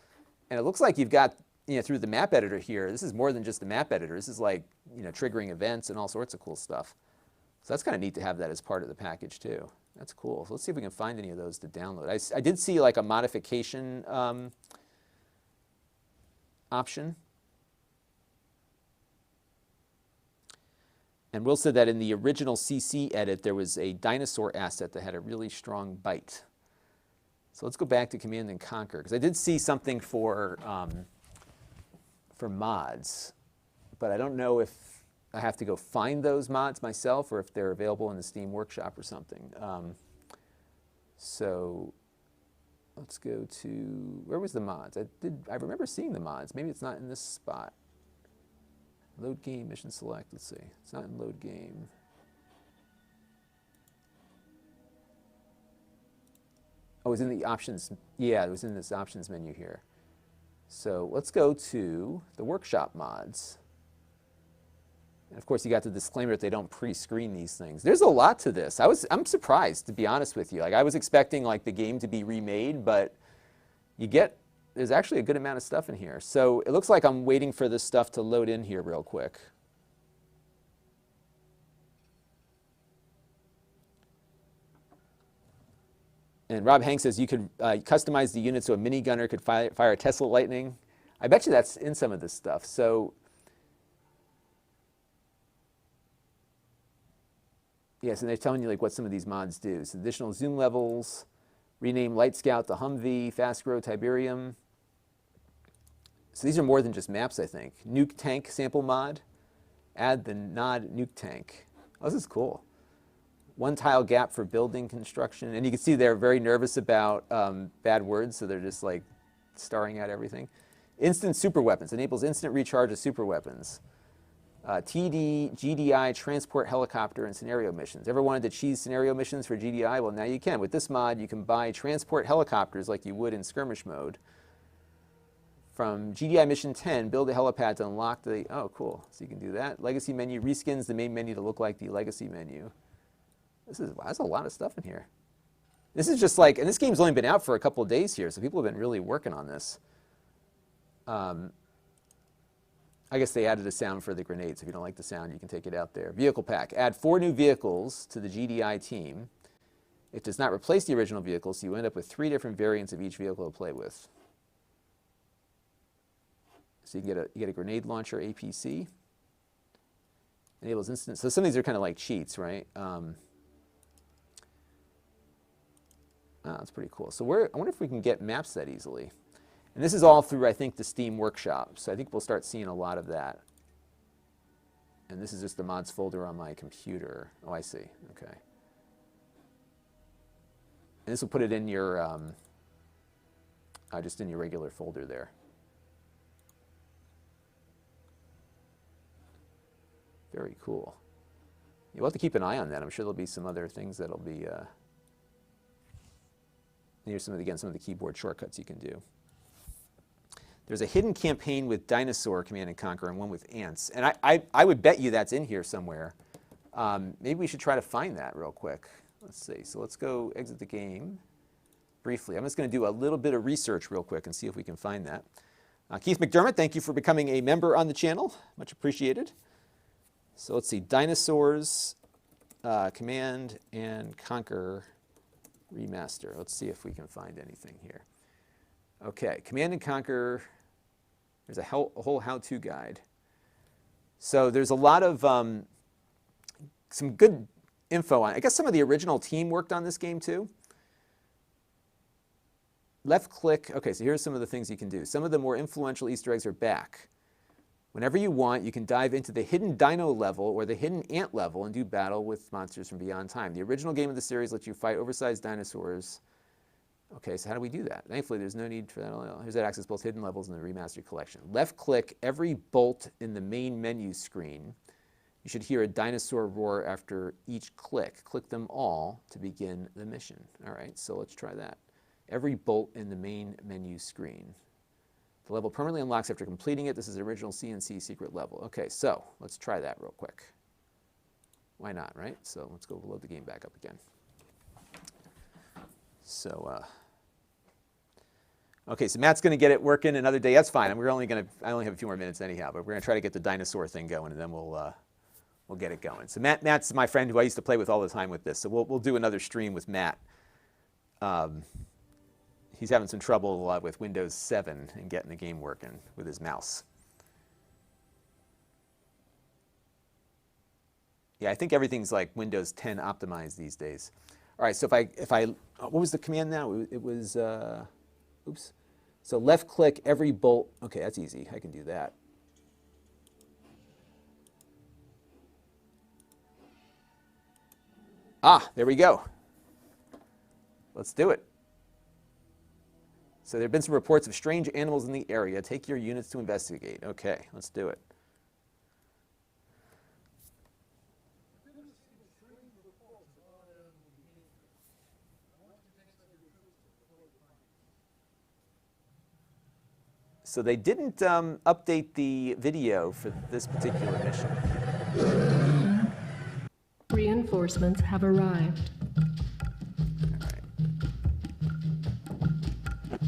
And it looks like you've got, through the map editor here, this is more than just the map editor. This is like, triggering events and all sorts of cool stuff. So that's kind of neat to have that as part of the package too. That's cool. So let's see if we can find any of those to download. I did see like a modification option. And Will said that in the original CC edit, there was a dinosaur asset that had a really strong bite. So let's go back to Command and Conquer, because I did see something for mods, but I don't know if I have to go find those mods myself or if they're available in the Steam Workshop or something. So let's go to, where was the mods? I remember seeing the mods. Maybe it's not in this spot. Load game, mission select, let's see. It's not in load game. Oh, it was in the options. Yeah, it was in this options menu here. So let's go to the workshop mods. And of course, you got the disclaimer that they don't pre-screen these things. There's a lot to this. I'm surprised, to be honest with you. Like, I was expecting like the game to be remade, but there's actually a good amount of stuff in here. So it looks like I'm waiting for this stuff to load in here real quick. And Rob Hank says you could customize the unit so a minigunner could fire a Tesla Lightning. I bet you that's in some of this stuff. So yes, and they're telling you like what some of these mods do. So additional zoom levels, rename Light Scout to Humvee, Fast Grow Tiberium. So these are more than just maps, I think. Nuke Tank sample mod, add the Nod Nuke Tank. Oh, this is cool. One tile gap for building construction. And you can see they're very nervous about bad words, so they're just like starring out everything. Instant super weapons, enables instant recharge of super weapons. TD, GDI, transport helicopter, and scenario missions. Ever wanted to cheese scenario missions for GDI? Well, now you can. With this mod, you can buy transport helicopters like you would in skirmish mode. From GDI Mission 10, build a helipad to unlock the, oh, cool. So you can do that. Legacy menu reskins the main menu to look like the legacy menu. That's a lot of stuff in here. This is just like, and this game's only been out for a couple of days here, so people have been really working on this. I guess they added a sound for the grenades. If you don't like the sound, you can take it out there. Vehicle pack. Add 4 new vehicles to the GDI team. It does not replace the original vehicle, so you end up with 3 different variants of each vehicle to play with. So you get a grenade launcher APC. Enables instant. So some of these are kind of like cheats, right? That's pretty cool. So I wonder if we can get maps that easily. And this is all through, I think, the Steam Workshop. So I think we'll start seeing a lot of that. And this is just the mods folder on my computer. Oh, I see. Okay. And this will put it in your, just in your regular folder there. Very cool. You'll have to keep an eye on that. I'm sure there'll be some other things that'll be Here's some of the keyboard shortcuts you can do. There's a hidden campaign with Dinosaur Command and Conquer and one with ants. And I would bet you that's in here somewhere. Maybe we should try to find that real quick. Let's see. So let's go exit the game briefly. I'm just going to do a little bit of research real quick and see if we can find that. Keith McDermott, thank you for becoming a member on the channel. Much appreciated. So let's see. Dinosaurs Command and Conquer Remaster. Let's see if we can find anything here. Okay, Command and Conquer. There's a whole how-to guide. So there's a lot of some good info on it. I guess some of the original team worked on this game too. Left click. Okay, so here's some of the things you can do. Some of the more influential Easter eggs are back. Whenever you want, you can dive into the hidden dino level or the hidden ant level and do battle with monsters from beyond time. The original game of the series lets you fight oversized dinosaurs. Okay, so how do we do that? Thankfully, there's no need for that. Here's that access both hidden levels in the remastered collection. Left click every bolt in the main menu screen. You should hear a dinosaur roar after each click. Click them all to begin the mission. All right, so let's try that. Every bolt in the main menu screen. The level permanently unlocks after completing it. This is the original CNC secret level. Okay, so let's try that real quick. Why not, right? So let's go load the game back up again. So, okay, so Matt's going to get it working another day. That's fine. I only have a few more minutes anyhow, but we're going to try to get the dinosaur thing going, and then we'll get it going. So Matt's my friend who I used to play with all the time with this. So we'll do another stream with Matt. He's having some trouble with Windows 7 and getting the game working with his mouse. Yeah, I think everything's like Windows 10 optimized these days. All right, so if I what was the command now? It was, oops. So left click every bolt. Okay, that's easy. I can do that. Ah, there we go. Let's do it. So there have been some reports of strange animals in the area. Take your units to investigate. Okay, let's do it. So they didn't update the video for this particular mission. Reinforcements have arrived.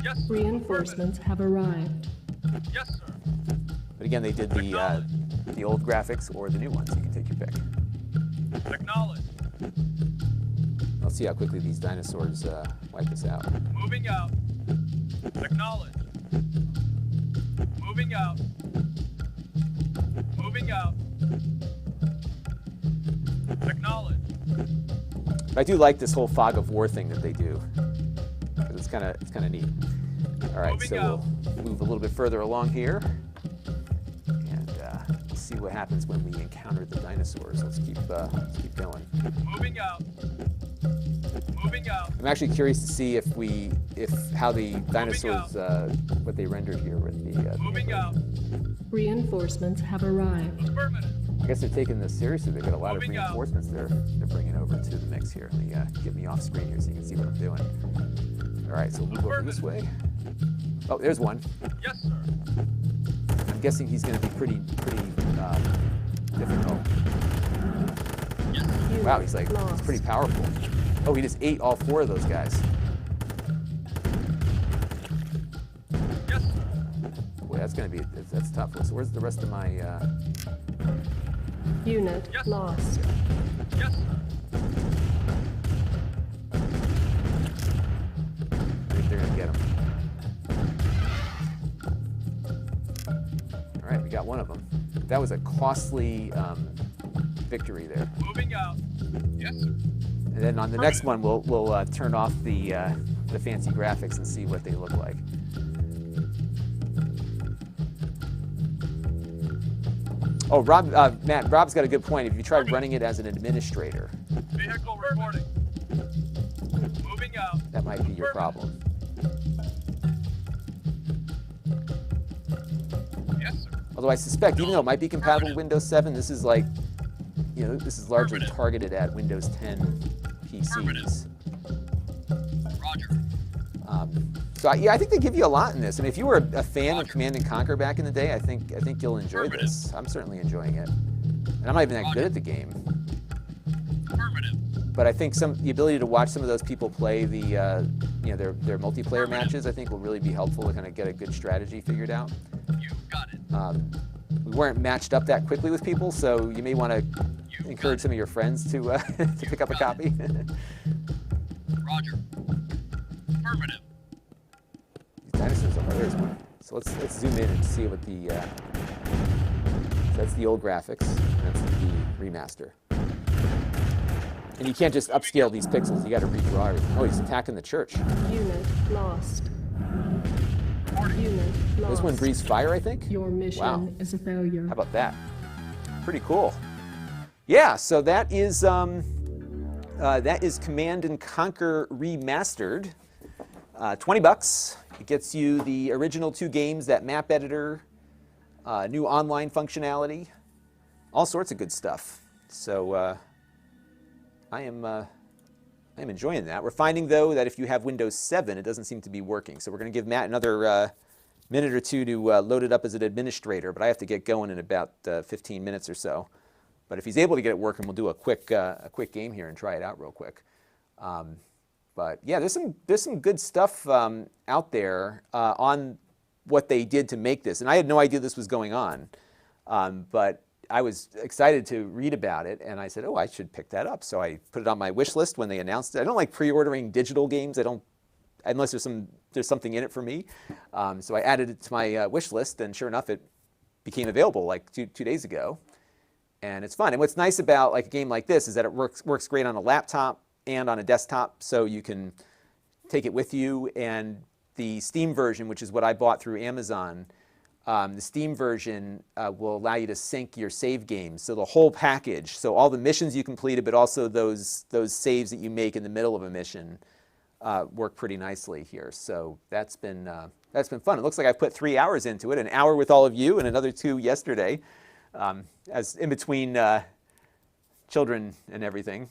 Yes, sir. Reinforcements have arrived. Yes, sir. But again, they did the old graphics or the new ones. You can take your pick. Acknowledge. Let's see how quickly these dinosaurs wipe us out. Moving out. Acknowledge. Moving out. Moving out. Acknowledge. But I do like this whole fog of war thing that they do. It's kind of neat. All right, so we'll move a little bit further along here, and we'll see what happens when we encounter the dinosaurs. Let's keep going. Moving out. Moving out. I'm actually curious to see how the dinosaurs what they rendered here with the. Moving out. Reinforcements have arrived. I guess they're taking this seriously. They've got a lot of reinforcements they're bringing over to the mix here. Let me get me off screen here so you can see what I'm doing. All right, so we'll move over this way. Oh, there's one. Yes, sir. I'm guessing he's going to be pretty difficult. Yes. Wow, he's pretty powerful. Oh, he just ate all 4 of those guys. Yes, sir. Boy, that's tough. So where's the rest of my? Unit lost. Yes, sir. I think they're going to get him. All right, we got one of them. That was a costly victory there. Moving out. Yes, sir. And then on the next one, we'll turn off the fancy graphics and see what they look like. Oh, Matt, Rob's got a good point. If you tried running it as an administrator, Vehicle reporting. Moving out. that might be your problem. Yes, sir. Although I suspect, even though it might be compatible with Windows 7, this is this is largely targeted at Windows 10 PCs. Roger. Yeah, I think they give you a lot in this. I mean, if you were a fan of Command and Conquer back in the day, I think you'll enjoy this. I'm certainly enjoying it, and I'm not even that good at the game. But I think the ability to watch some of those people play the their multiplayer matches, I think will really be helpful to kind of get a good strategy figured out. You got it. We weren't matched up that quickly with people, so you may want to encourage some of your friends to to pick up a copy. Roger. Affirmative. These dinosaurs are there's one. So let's zoom in and see what the so that's the old graphics, and that's the remaster. And you can't just upscale these pixels, you got to redraw everything. Oh, he's attacking the church. Unit lost. Unit lost. This one breathes fire, I think? Your mission is a failure. How about that? Pretty cool. Yeah, so that is Command and Conquer Remastered. $20. It gets you the original 2 games, that map editor, new online functionality, all sorts of good stuff. So I am enjoying that. We're finding, though, that if you have Windows 7, it doesn't seem to be working. So we're going to give Matt another minute or two to load it up as an administrator, but I have to get going in about 15 minutes or so. But if he's able to get it working, we'll do a quick game here and try it out real quick. But yeah, there's some good stuff out there on what they did to make this, and I had no idea this was going on, but I was excited to read about it, and I said, oh, I should pick that up. So I put it on my wish list when they announced it. I don't like pre-ordering digital games. Unless there's something in it for me. So I added it to my wish list, and sure enough, it became available like two days ago, and it's fun. And what's nice about like a game like this is that it works great on a laptop and on a desktop, so you can take it with you. And the Steam version, which is what I bought through Amazon, the Steam version will allow you to sync your save games. So the whole package, so all the missions you completed, but also those saves that you make in the middle of a mission, work pretty nicely here. So that's been fun. It looks like I've put 3 hours into it, an hour with all of you and another 2 yesterday, as in between children and everything.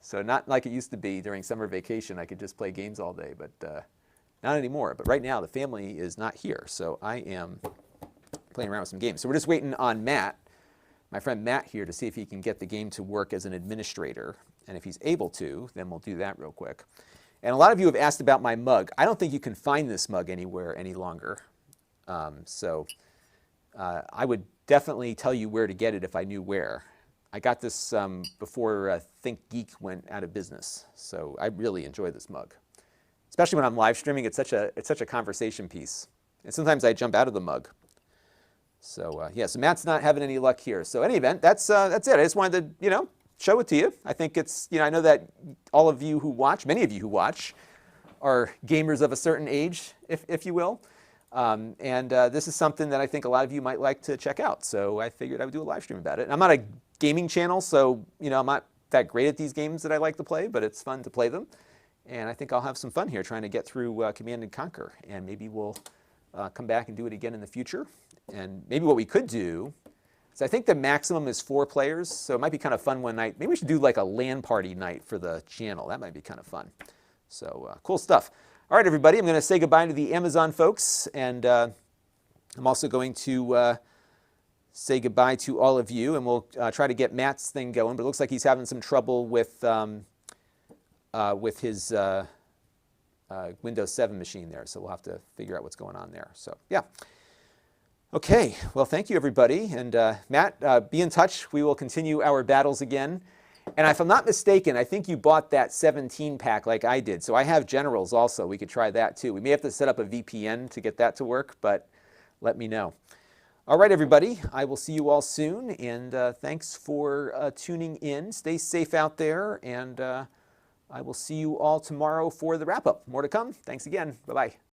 So not like it used to be during summer vacation. I could just play games all day, but not anymore. But right now the family is not here, so I am playing around with some games. So we're just waiting on Matt, my friend Matt here, to see if he can get the game to work as an administrator. And if he's able to, then we'll do that real quick. And a lot of you have asked about my mug. I don't think you can find this mug anywhere any longer. I would definitely tell you where to get it if I knew where. I got this before Think Geek went out of business, so I really enjoy this mug. Especially when I'm live streaming, it's such a conversation piece. And sometimes I jump out of the mug. So yeah, so Matt's not having any luck here. So in any event, that's it. I just wanted to show it to you. I think it's I know that all of you who watch, many of you who watch, are gamers of a certain age, if you will. This is something that I think a lot of you might like to check out. So I figured I would do a live stream about it. And I'm not a gaming channel, so I'm not that great at these games that I like to play, but it's fun to play them. And I think I'll have some fun here trying to get through Command and Conquer. And maybe we'll come back and do it again in the future. And maybe what we could do is I think the maximum is 4 players, so it might be kind of fun one night. Maybe we should do like a LAN party night for the channel. That might be kind of fun. So cool stuff. All right, everybody, I'm going to say goodbye to the Amazon folks, and I'm also going to say goodbye to all of you, and we'll try to get Matt's thing going, but it looks like he's having some trouble with his Windows 7 machine there, so we'll have to figure out what's going on there. So, yeah. Okay, well, thank you, everybody, and Matt, be in touch. We will continue our battles again. And if I'm not mistaken, I think you bought that 17 pack like I did. So I have Generals also. We could try that too. We may have to set up a VPN to get that to work, but let me know. All right, everybody. I will see you all soon. And thanks for tuning in. Stay safe out there. And I will see you all tomorrow for the wrap-up. More to come. Thanks again. Bye-bye.